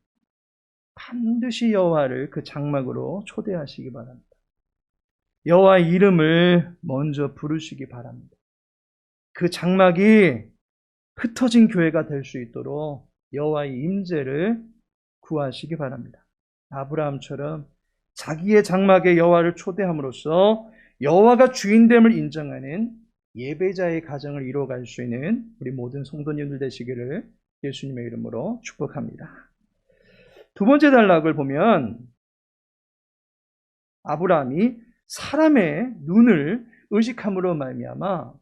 [SPEAKER 1] 반드시 여호와를 그 장막으로 초대하시기 바랍니다. 여호와의 이름을 먼저 부르시기 바랍니다. 그 장막이 흩어진 교회가 될 수 있도록 여호와의 임재를 구하시기 바랍니다. 아브라함처럼 자기의 장막에 여호와를 초대함으로써 여호와가 주인됨을 인정하는 예배자의 가정을 이루어갈 수 있는 우리 모든 성도님들 되시기를 예수님의 이름으로 축복합니다. 두 번째 단락을 보면 아브라함이 사람의 눈을 의식함으로 말미암아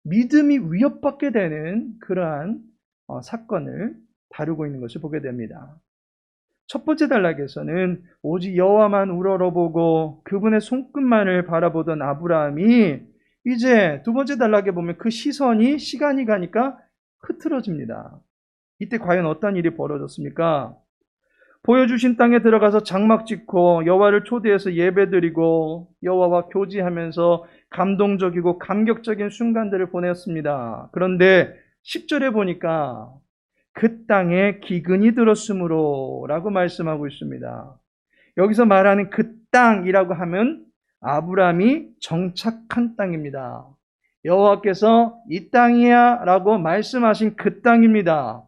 [SPEAKER 1] 믿음이 위협받게 되는 그러한 사건을 다루고 있는 것을 보게 됩니다. 첫 번째 단락에서는 오직 여호와만 우러러보고 그분의 손끝만을 바라보던 아브라함이 이제 두 번째 단락에 보면 그 시선이 시간이 가니까 흐트러집니다. 이때 과연 어떤 일이 벌어졌습니까? 보여주신 땅에 들어가서 장막 짓고 여호와를 초대해서 예배드리고 여호와와 교제하면서 감동적이고 감격적인 순간들을 보냈습니다. 그런데 10절에 보니까 그 땅에 기근이 들었으므로 라고 말씀하고 있습니다. 여기서 말하는 그 땅이라고 하면 아브라함이 정착한 땅입니다. 여호와께서 이 땅이야 라고 말씀하신 그 땅입니다.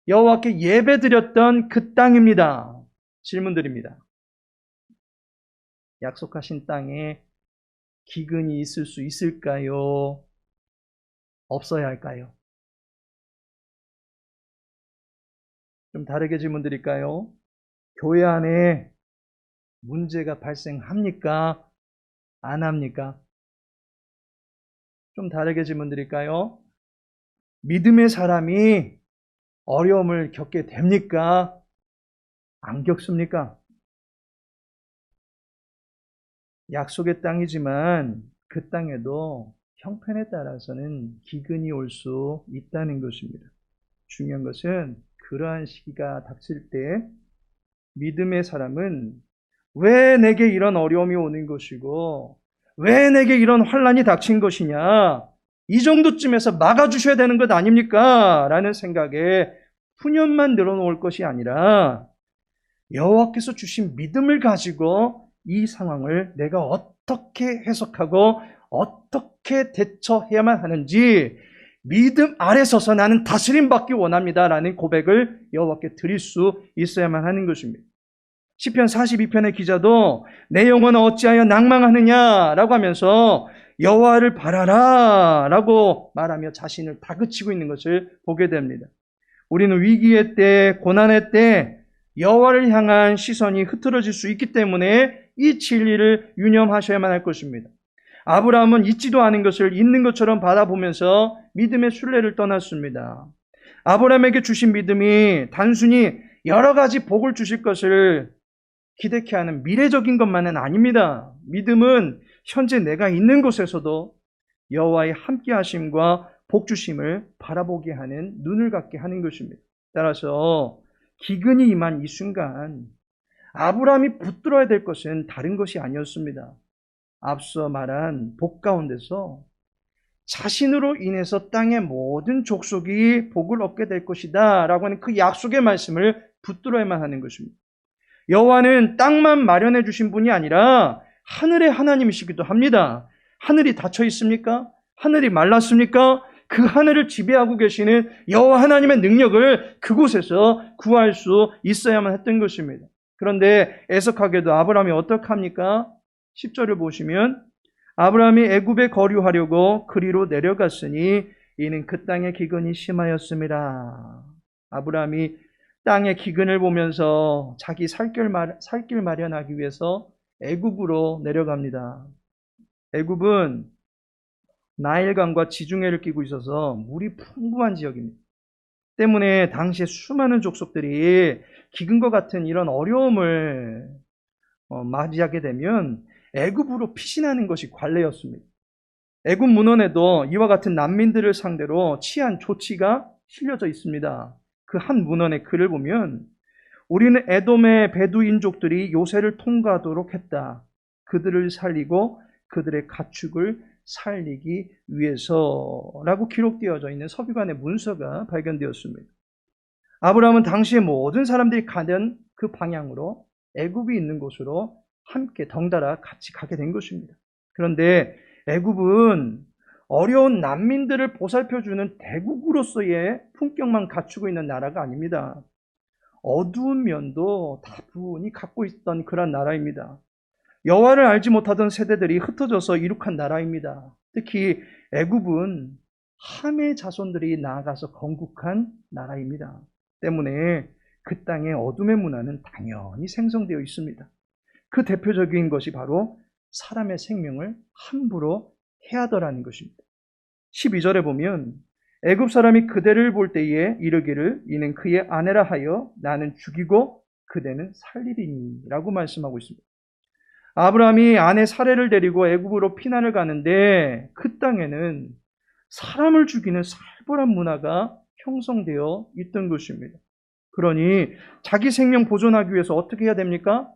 [SPEAKER 1] 여호와께 예배드렸던 그 땅입니다. 질문드립니다. 약속하신 땅에 기근이 있을 수 있을까요? 없어야 할까요? 좀 다르게 질문 드릴까요? 교회 안에 문제가 발생합니까? 안 합니까? 좀 다르게 질문 드릴까요? 믿음의 사람이 어려움을 겪게 됩니까? 안 겪습니까? 약속의 땅이지만 그 땅에도 형편에 따라서는 기근이 올 수 있다는 것입니다. 중요한 것은 그러한 시기가 닥칠 때 믿음의 사람은 왜 내게 이런 어려움이 오는 것이고 왜 내게 이런 환난이 닥친 것이냐, 이 정도쯤에서 막아주셔야 되는 것 아닙니까? 라는 생각에 푸념만 늘어놓을 것이 아니라 여호와께서 주신 믿음을 가지고 이 상황을 내가 어떻게 해석하고 어떻게 대처해야만 하는지 믿음 아래 서서 나는 다스림 받기 원합니다 라는 고백을 여호와께 드릴 수 있어야만 하는 것입니다. 시편 42편의 기자도 내 영혼은 어찌하여 낭망하느냐라고 하면서 여호와를 바라라 라고 말하며 자신을 다그치고 있는 것을 보게 됩니다. 우리는 위기의 때, 고난의 때 여호와를 향한 시선이 흐트러질 수 있기 때문에 이 진리를 유념하셔야만 할 것입니다. 아브라함은 있지도 않은 것을 있는 것처럼 바라보면서 믿음의 순례를 떠났습니다. 아브라함에게 주신 믿음이 단순히 여러 가지 복을 주실 것을 기대케 하는 미래적인 것만은 아닙니다. 믿음은 현재 내가 있는 곳에서도 여호와의 함께하심과 복주심을 바라보게 하는 눈을 갖게 하는 것입니다. 따라서 기근이 임한 이 순간 아브라함이 붙들어야 될 것은 다른 것이 아니었습니다. 앞서 말한 복 가운데서 자신으로 인해서 땅의 모든 족속이 복을 얻게 될 것이다 라고 하는 그 약속의 말씀을 붙들어야만 하는 것입니다. 여호와는 땅만 마련해 주신 분이 아니라 하늘의 하나님이시기도 합니다. 하늘이 닫혀 있습니까? 하늘이 말랐습니까? 그 하늘을 지배하고 계시는 여호와 하나님의 능력을 그곳에서 구할 수 있어야만 했던 것입니다. 그런데 애석하게도 아브라함이 어떻게 합니까? 10절을 보시면 아브라함이 애굽에 거류하려고 그리로 내려갔으니 이는 그 땅의 기근이 심하였습니다. 아브라함이 땅의 기근을 보면서 자기 살 길 마련하기 위해서 애굽으로 내려갑니다. 애굽은 나일강과 지중해를 끼고 있어서 물이 풍부한 지역입니다. 때문에 당시에 수많은 족속들이 기근과 같은 이런 어려움을 맞이하게 되면 애굽으로 피신하는 것이 관례였습니다. 애굽 문헌에도 이와 같은 난민들을 상대로 취한 조치가 실려져 있습니다. 그 한 문헌의 글을 보면 우리는 에돔의 베두인족들이 요새를 통과하도록 했다. 그들을 살리고 그들의 가축을 살리기 위해서라고 기록되어져 있는 서기관의 문서가 발견되었습니다. 아브라함은 당시에 모든 사람들이 가던 그 방향으로 애굽이 있는 곳으로 함께 덩달아 같이 가게 된 것입니다. 그런데 애굽은 어려운 난민들을 보살펴주는 대국으로서의 품격만 갖추고 있는 나라가 아닙니다. 어두운 면도 다분히 갖고 있던 그런 나라입니다. 여호와를 알지 못하던 세대들이 흩어져서 이룩한 나라입니다. 특히 애굽은 함의 자손들이 나아가서 건국한 나라입니다. 때문에 그 땅의 어둠의 문화는 당연히 생성되어 있습니다. 그 대표적인 것이 바로 사람의 생명을 함부로 해하더라는 것입니다. 12절에 보면 애굽 사람이 그대를 볼 때에 이르기를 이는 그의 아내라 하여 나는 죽이고 그대는 살리리니 라고 말씀하고 있습니다. 아브라함이 아내 사레를 데리고 애굽으로 피난을 가는데 그 땅에는 사람을 죽이는 살벌한 문화가 형성되어 있던 것입니다. 그러니 자기 생명 보존하기 위해서 어떻게 해야 됩니까?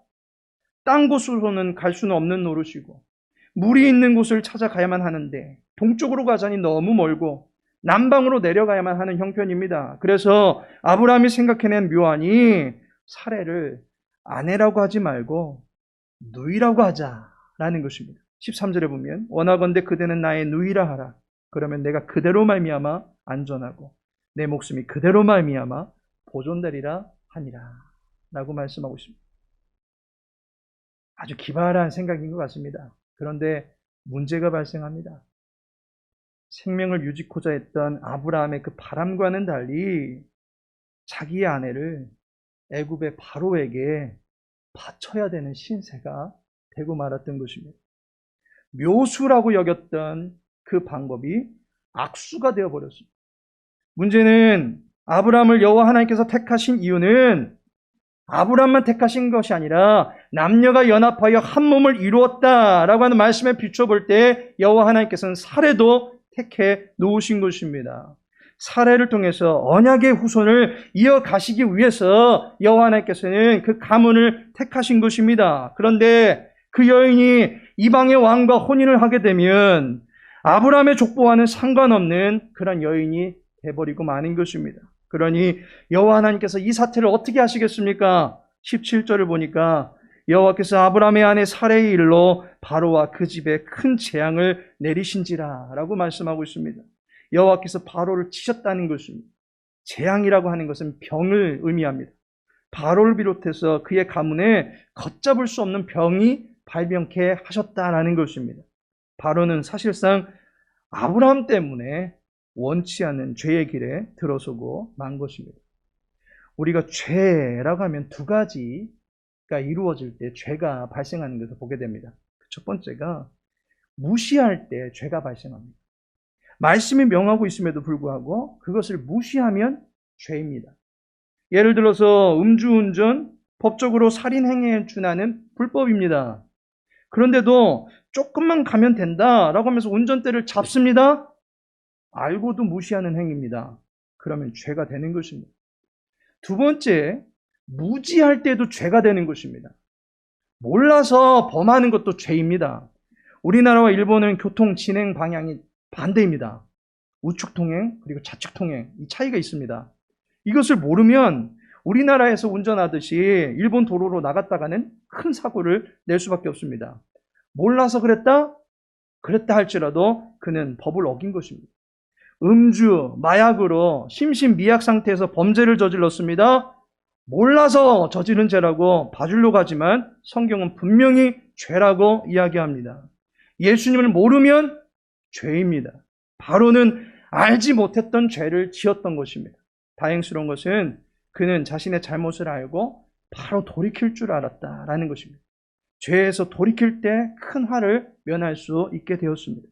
[SPEAKER 1] 딴 곳으로는 갈 수는 없는 노릇이고 물이 있는 곳을 찾아가야만 하는데 동쪽으로 가자니 너무 멀고 남방으로 내려가야만 하는 형편입니다. 그래서 아브라함이 생각해낸 묘안이 사레를 아내라고 하지 말고 누이라고 하자라는 것입니다. 13절에 보면 원하건대 그대는 나의 누이라 하라. 그러면 내가 그대로 말미암아 안전하고 내 목숨이 그대로 말미암아 보존되리라 하니라 라고 말씀하고 있습니다. 아주 기발한 생각인 것 같습니다. 그런데 문제가 발생합니다. 생명을 유지코자 했던 아브라함의 그 바람과는 달리 자기의 아내를 애굽의 바로에게 바쳐야 되는 신세가 되고 말았던 것입니다. 묘수라고 여겼던 그 방법이 악수가 되어버렸습니다. 문제는 아브라함을 여호와 하나님께서 택하신 이유는 아브라함만 택하신 것이 아니라 남녀가 연합하여 한 몸을 이루었다라고 하는 말씀에 비춰볼 때 여호와 하나님께서는 사례도 택해 놓으신 것입니다. 사례를 통해서 언약의 후손을 이어가시기 위해서 여호와 하나님께서는 그 가문을 택하신 것입니다. 그런데 그 여인이 이방의 왕과 혼인을 하게 되면 아브라함의 족보와는 상관없는 그런 여인이 돼버리고 마는 것입니다. 그러니 여호와 하나님께서 이 사태를 어떻게 하시겠습니까? 17절을 보니까 여호와께서 아브라함의 아내 사레의 일로 바로와 그 집에 큰 재앙을 내리신지라 라고 말씀하고 있습니다. 여호와께서 바로를 치셨다는 것입니다. 재앙이라고 하는 것은 병을 의미합니다. 바로를 비롯해서 그의 가문에 걷잡을 수 없는 병이 발병케 하셨다라는 것입니다. 바로는 사실상 아브라함 때문에 원치 않는 죄의 길에 들어서고 만 것입니다. 우리가 죄라고 하면 두 가지가 이루어질 때 죄가 발생하는 것을 보게 됩니다. 첫 번째가 무시할 때 죄가 발생합니다. 말씀이 명하고 있음에도 불구하고 그것을 무시하면 죄입니다. 예를 들어서 음주운전, 법적으로 살인행위에 준하는 불법입니다. 그런데도 조금만 가면 된다라고 하면서 운전대를 잡습니다. 알고도 무시하는 행위입니다. 그러면 죄가 되는 것입니다. 두 번째, 무지할 때도 죄가 되는 것입니다. 몰라서 범하는 것도 죄입니다. 우리나라와 일본은 교통 진행 방향이 반대입니다. 우측 통행 그리고 좌측 통행 이 차이가 있습니다. 이것을 모르면 우리나라에서 운전하듯이 일본 도로로 나갔다가는 큰 사고를 낼 수밖에 없습니다. 몰라서 그랬다 할지라도 그는 법을 어긴 것입니다. 음주, 마약으로 심신미약 상태에서 범죄를 저질렀습니다. 몰라서 저지른 죄라고 봐주려고 하지만 성경은 분명히 죄라고 이야기합니다. 예수님을 모르면 죄입니다. 바로는 알지 못했던 죄를 지었던 것입니다. 다행스러운 것은 그는 자신의 잘못을 알고 바로 돌이킬 줄 알았다라는 것입니다. 죄에서 돌이킬 때 큰 화를 면할 수 있게 되었습니다.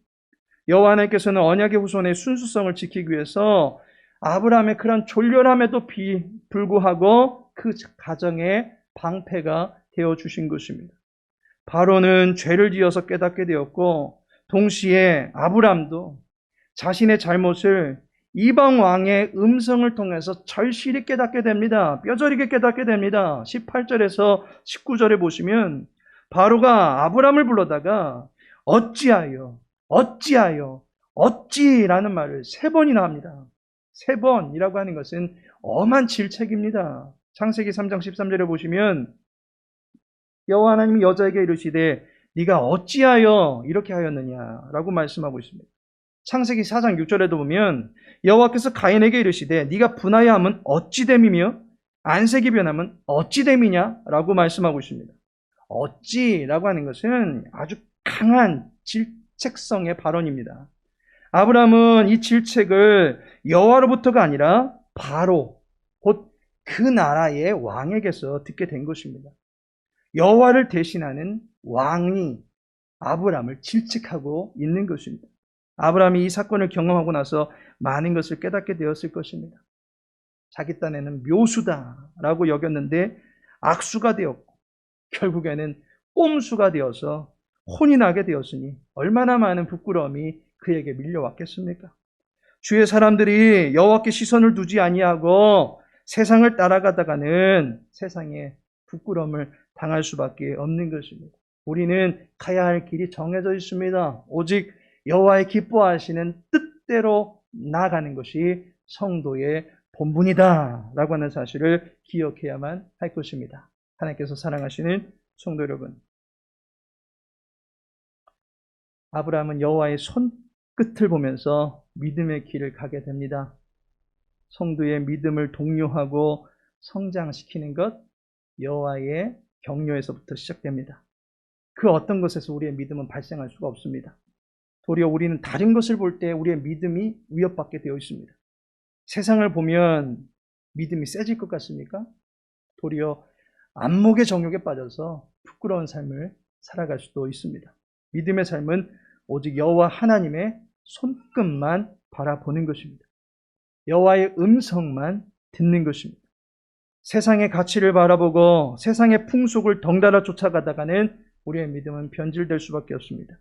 [SPEAKER 1] 여호와 하나님께서는 언약의 후손의 순수성을 지키기 위해서 아브라함의 그런 졸렬함에도 불구하고 그 가정의 방패가 되어주신 것입니다. 바로는 죄를 지어서 깨닫게 되었고 동시에 아브라함도 자신의 잘못을 이방 왕의 음성을 통해서 절실히 깨닫게 됩니다. 뼈저리게 깨닫게 됩니다. 18절에서 19절에 보시면 바로가 아브라함을 불러다가 어찌라는 말을 3번이나 합니다. 3번이라고 하는 것은 엄한 질책입니다. 창세기 3장 13절에 보시면 여호와 하나님이 여자에게 이르시되 네가 어찌하여 이렇게 하였느냐라고 말씀하고 있습니다. 창세기 4장 6절에도 보면 여호와께서 가인에게 이르시되 네가 분하여 함은 어찌됨이며 안색이 변함은 어찌됨이냐라고 말씀하고 있습니다. 어찌라고 하는 것은 아주 강한 질책성의 발언입니다. 아브라함은 이 질책을 여호와로부터가 아니라 바로 곧 그 나라의 왕에게서 듣게 된 것입니다. 여호와를 대신하는 왕이 아브라함을 질책하고 있는 것입니다. 아브라함이 이 사건을 경험하고 나서 많은 것을 깨닫게 되었을 것입니다. 자기 딴에는 묘수다라고 여겼는데 악수가 되었고 결국에는 꼼수가 되어서 혼이 나게 되었으니 얼마나 많은 부끄러움이 그에게 밀려왔겠습니까? 주의 사람들이 여호와께 시선을 두지 아니하고 세상을 따라가다가는 세상에 부끄러움을 당할 수밖에 없는 것입니다. 우리는 가야 할 길이 정해져 있습니다. 오직 여호와의 기뻐하시는 뜻대로 나아가는 것이 성도의 본분이다 라고 하는 사실을 기억해야만 할 것입니다. 하나님께서 사랑하시는 성도 여러분, 아브라함은 여호와의 손끝을 보면서 믿음의 길을 가게 됩니다. 성도의 믿음을 독려하고 성장시키는 것, 여호와의 격려에서부터 시작됩니다. 그 어떤 것에서 우리의 믿음은 발생할 수가 없습니다. 도리어 우리는 다른 것을 볼 때 우리의 믿음이 위협받게 되어 있습니다. 세상을 보면 믿음이 세질 것 같습니까? 도리어 안목의 정욕에 빠져서 부끄러운 삶을 살아갈 수도 있습니다. 믿음의 삶은 오직 여호와 하나님의 손끝만 바라보는 것입니다. 여호와의 음성만 듣는 것입니다. 세상의 가치를 바라보고 세상의 풍속을 덩달아 쫓아가다가는 우리의 믿음은 변질될 수밖에 없습니다.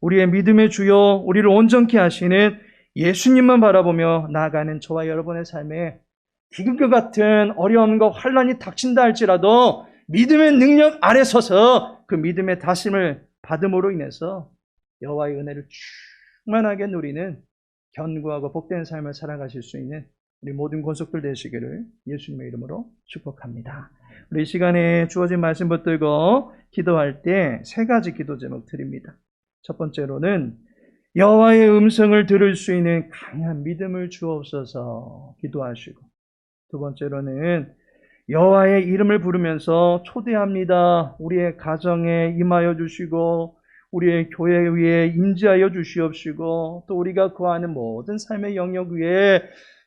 [SPEAKER 1] 우리의 믿음의 주요, 우리를 온전케 하시는 예수님만 바라보며 나아가는 저와 여러분의 삶에 기근과 같은 어려움과 환란이 닥친다 할지라도 믿음의 능력 아래 서서 그 믿음의 다심을 받음으로 인해서 여호와의 은혜를 충만하게 누리는 견고하고 복된 삶을 살아가실 수 있는 우리 모든 권속들 되시기를 예수님의 이름으로 축복합니다. 우리 이 시간에 주어진 말씀 붙들고 기도할 때 세 가지 기도 제목 드립니다. 첫 번째로는 여호와의 음성을 들을 수 있는 강한 믿음을 주옵소서 기도하시고, 두 번째로는 여호와의 이름을 부르면서 초대합니다. 우리의 가정에 임하여 주시고 우리의 교회 위에 임재하여 주시옵시고 또 우리가 구하는 모든 삶의 영역 위에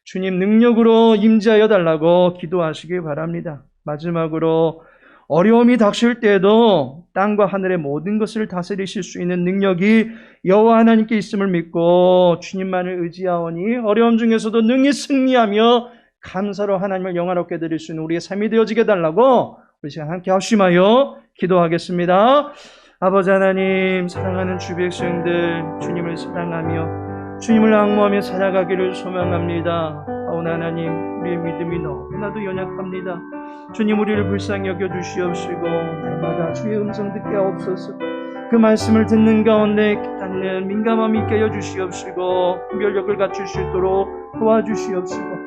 [SPEAKER 1] 주님 능력으로 임재하여 달라고 기도하시기 바랍니다. 마지막으로 어려움이 닥칠 때에도 땅과 하늘의 모든 것을 다스리실 수 있는 능력이 여호와 하나님께 있음을 믿고 주님만을 의지하오니 어려움 중에서도 능히 승리하며 감사로 하나님을 영화롭게 드릴 수 있는 우리의 삶이 되어지게 달라고 우리 시간 함께 합심하여 기도하겠습니다. 아버지 하나님, 사랑하는 주 백성들 주님을 사랑하며 주님을 앙모하며 살아가기를 소망합니다. 하오나 하나님, 우리의 믿음이 너무나도 연약합니다. 주님, 우리를 불쌍히 여겨주시옵시고 날마다 주의 음성 듣게 하옵소서. 그 말씀을 듣는 가운데 깨닫는 민감함이 있게 해주시옵시고 분별력을 갖출 수 있도록 도와주시옵시고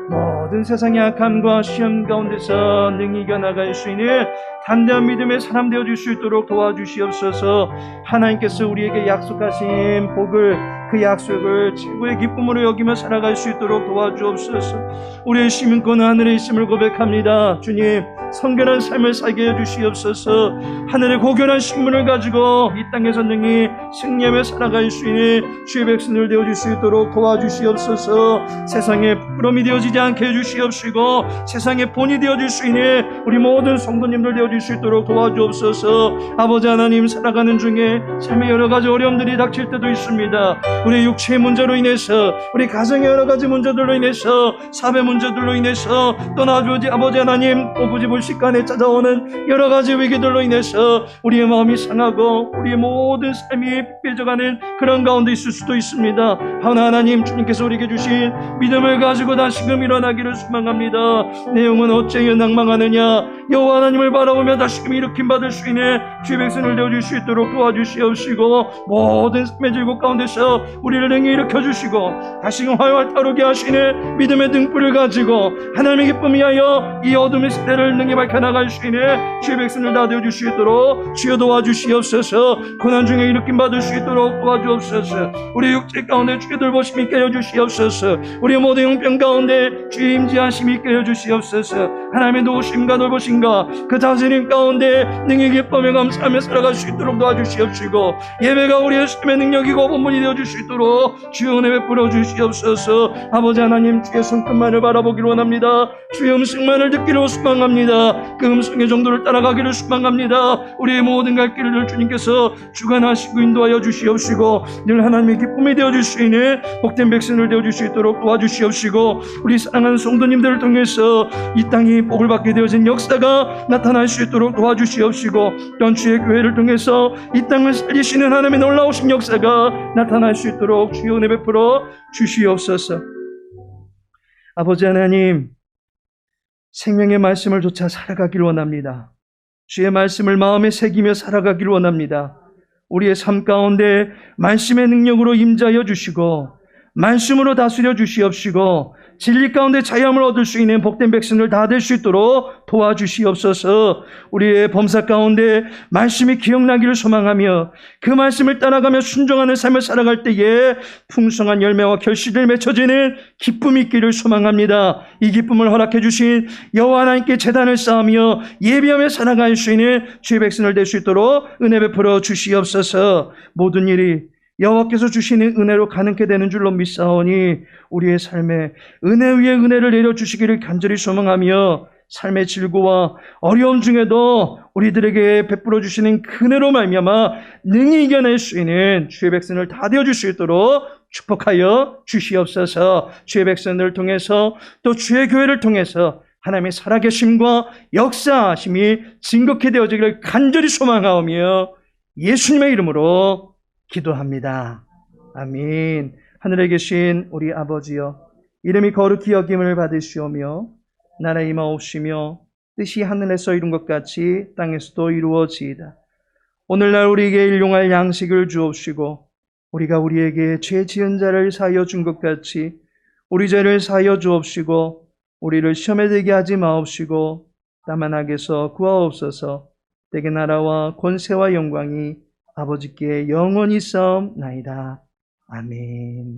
[SPEAKER 1] 모든 세상의 악함과 시험 가운데서 능히 이겨나갈 수 있는 담대한 믿음의 사람 되어줄 수 있도록 도와주시옵소서. 하나님께서 우리에게 약속하신 복을, 그 약속을 최고의 기쁨으로 여기며 살아갈 수 있도록 도와주옵소서. 우리의 시민권은 하늘에 있음을 고백합니다. 주님, 성결한 삶을 살게 해주시옵소서. 하늘의 고결한 식문을 가지고 이 땅에서 능히 승리하며 살아갈 수 있는 주의 백성들 되어줄 수 있도록 도와주시옵소서. 세상에 부끄러움이 되어지지 않게 해주시옵시고 세상의 본이 되어줄 수 있는 우리 모든 성도님들 되어줄 수 있도록 도와주옵소서. 아버지 하나님, 살아가는 중에 삶의 여러 가지 어려움들이 닥칠 때도 있습니다. 우리 육체의 문제로 인해서, 우리 가정의 여러 가지 문제들로 인해서, 사회 문제들로 인해서, 또 아버지 하나님 오부지불식간에 찾아오는 여러 가지 위기들로 인해서 우리의 마음이 상하고 우리의 모든 삶이 삐져가는 그런 가운데 있을 수도 있습니다. 하나님, 주님께서 우리에게 주신 믿음을 가지고 다시금 일어나기를 소망합니다. 내 영은 어찌 낭망하느냐. 여호와 하나님을 바라보며 다시금 일으킴 받을 수 있는 주의 백성을 되어줄 수 있도록 도와주시옵시고 모든 삶의 질곡 가운데서 우리를 능히 일으켜주시고 다시금 화요할 따르게 하시는 믿음의 등불을 가지고 하나님의 기쁨 위하여 이 어둠의 시대를 능히 밝혀나갈 수 있는 주의 백성을 다 되어줄 수 있도록 주여 도와주시옵소서. 고난 중에 일으킴 받을 수 있도록 도와주옵소서. 우리 육체 가운데 주의 돌보심이 있게 해주시옵소서. 우리 모든 형편 가운데 주의 임재하심이 있게 해주시옵소서. 하나님의 도우심과 돌보심과 그 다스림 가운데 능히 기쁨에 감사하며 살아갈 수 있도록 도와주시옵시고 예배가 우리의 삶의 능력이고 본분이 되어줄 수 있도록 주의 은혜 베풀어 주시옵소서. 아버지 하나님, 주의 손끝만을 바라보기를 원합니다. 주의 음성만을 듣기를 소망합니다. 그 음성의 정도를 따라가기를 소망합니다. 우리의 모든 갈 길을 주님께서 주관하시고 인도하여 주시옵시고 늘 하나님의 기쁨이 되어줄 수 있는 복된 백성을 되어줄 수 있도록 도와주시옵시고 우리 사랑하는 성도님들을 통해서 이 땅이 복을 받게 되어진 역사가 나타날 수 있도록 도와주시옵시고 또한 주의 교회를 통해서 이 땅을 살리시는 하나님의 놀라우신 역사가 나타날 수 있도록 주의 은혜 베풀어 주시옵소서. 아버지 하나님, 생명의 말씀을 쫓아 살아가기를 원합니다. 주의 말씀을 마음에 새기며 살아가기를 원합니다. 우리의 삶 가운데 말씀의 능력으로 임재하여 주시고 말씀으로 다스려 주시옵시고 진리 가운데 자유함을 얻을 수 있는 복된 백성을 다 될 수 있도록 도와주시옵소서. 우리의 범사 가운데 말씀이 기억나기를 소망하며 그 말씀을 따라가며 순종하는 삶을 살아갈 때에 풍성한 열매와 결실을 맺혀지는 기쁨이 있기를 소망합니다. 이 기쁨을 허락해 주신 여호와 하나님께 제단을 쌓으며 예배하며 살아갈 수 있는 주의 백성을 될 수 있도록 은혜 베풀어 주시옵소서. 모든 일이 여호와께서 주시는 은혜로 가능케 되는 줄로 믿사오니 우리의 삶에 은혜 위에 은혜를 내려주시기를 간절히 소망하며 삶의 질고와 어려움 중에도 우리들에게 베풀어 주시는 은혜로 말미암아 능히 이겨낼 수 있는 주의 백성을 다 되어줄 수 있도록 축복하여 주시옵소서. 주의 백성들을 통해서 또 주의 교회를 통해서 하나님의 살아계심과 역사하심이 증거케 되어지기를 간절히 소망하오며 예수님의 이름으로 기도합니다. 아멘. 하늘에 계신 우리 아버지여, 이름이 거룩히 여김을 받으시오며 나라 임하옵시며 뜻이 하늘에서 이룬 것 같이 땅에서도 이루어지이다. 오늘날 우리에게 일용할 양식을 주옵시고 우리가 우리에게 죄 지은 자를 사하여 준 것 같이 우리 죄를 사하여 주옵시고 우리를 시험에 들게 하지 마옵시고 다만 악에서 구하옵소서. 대개 나라와 권세와 영광이 아버지께 영원히 싸움나이다. 아멘.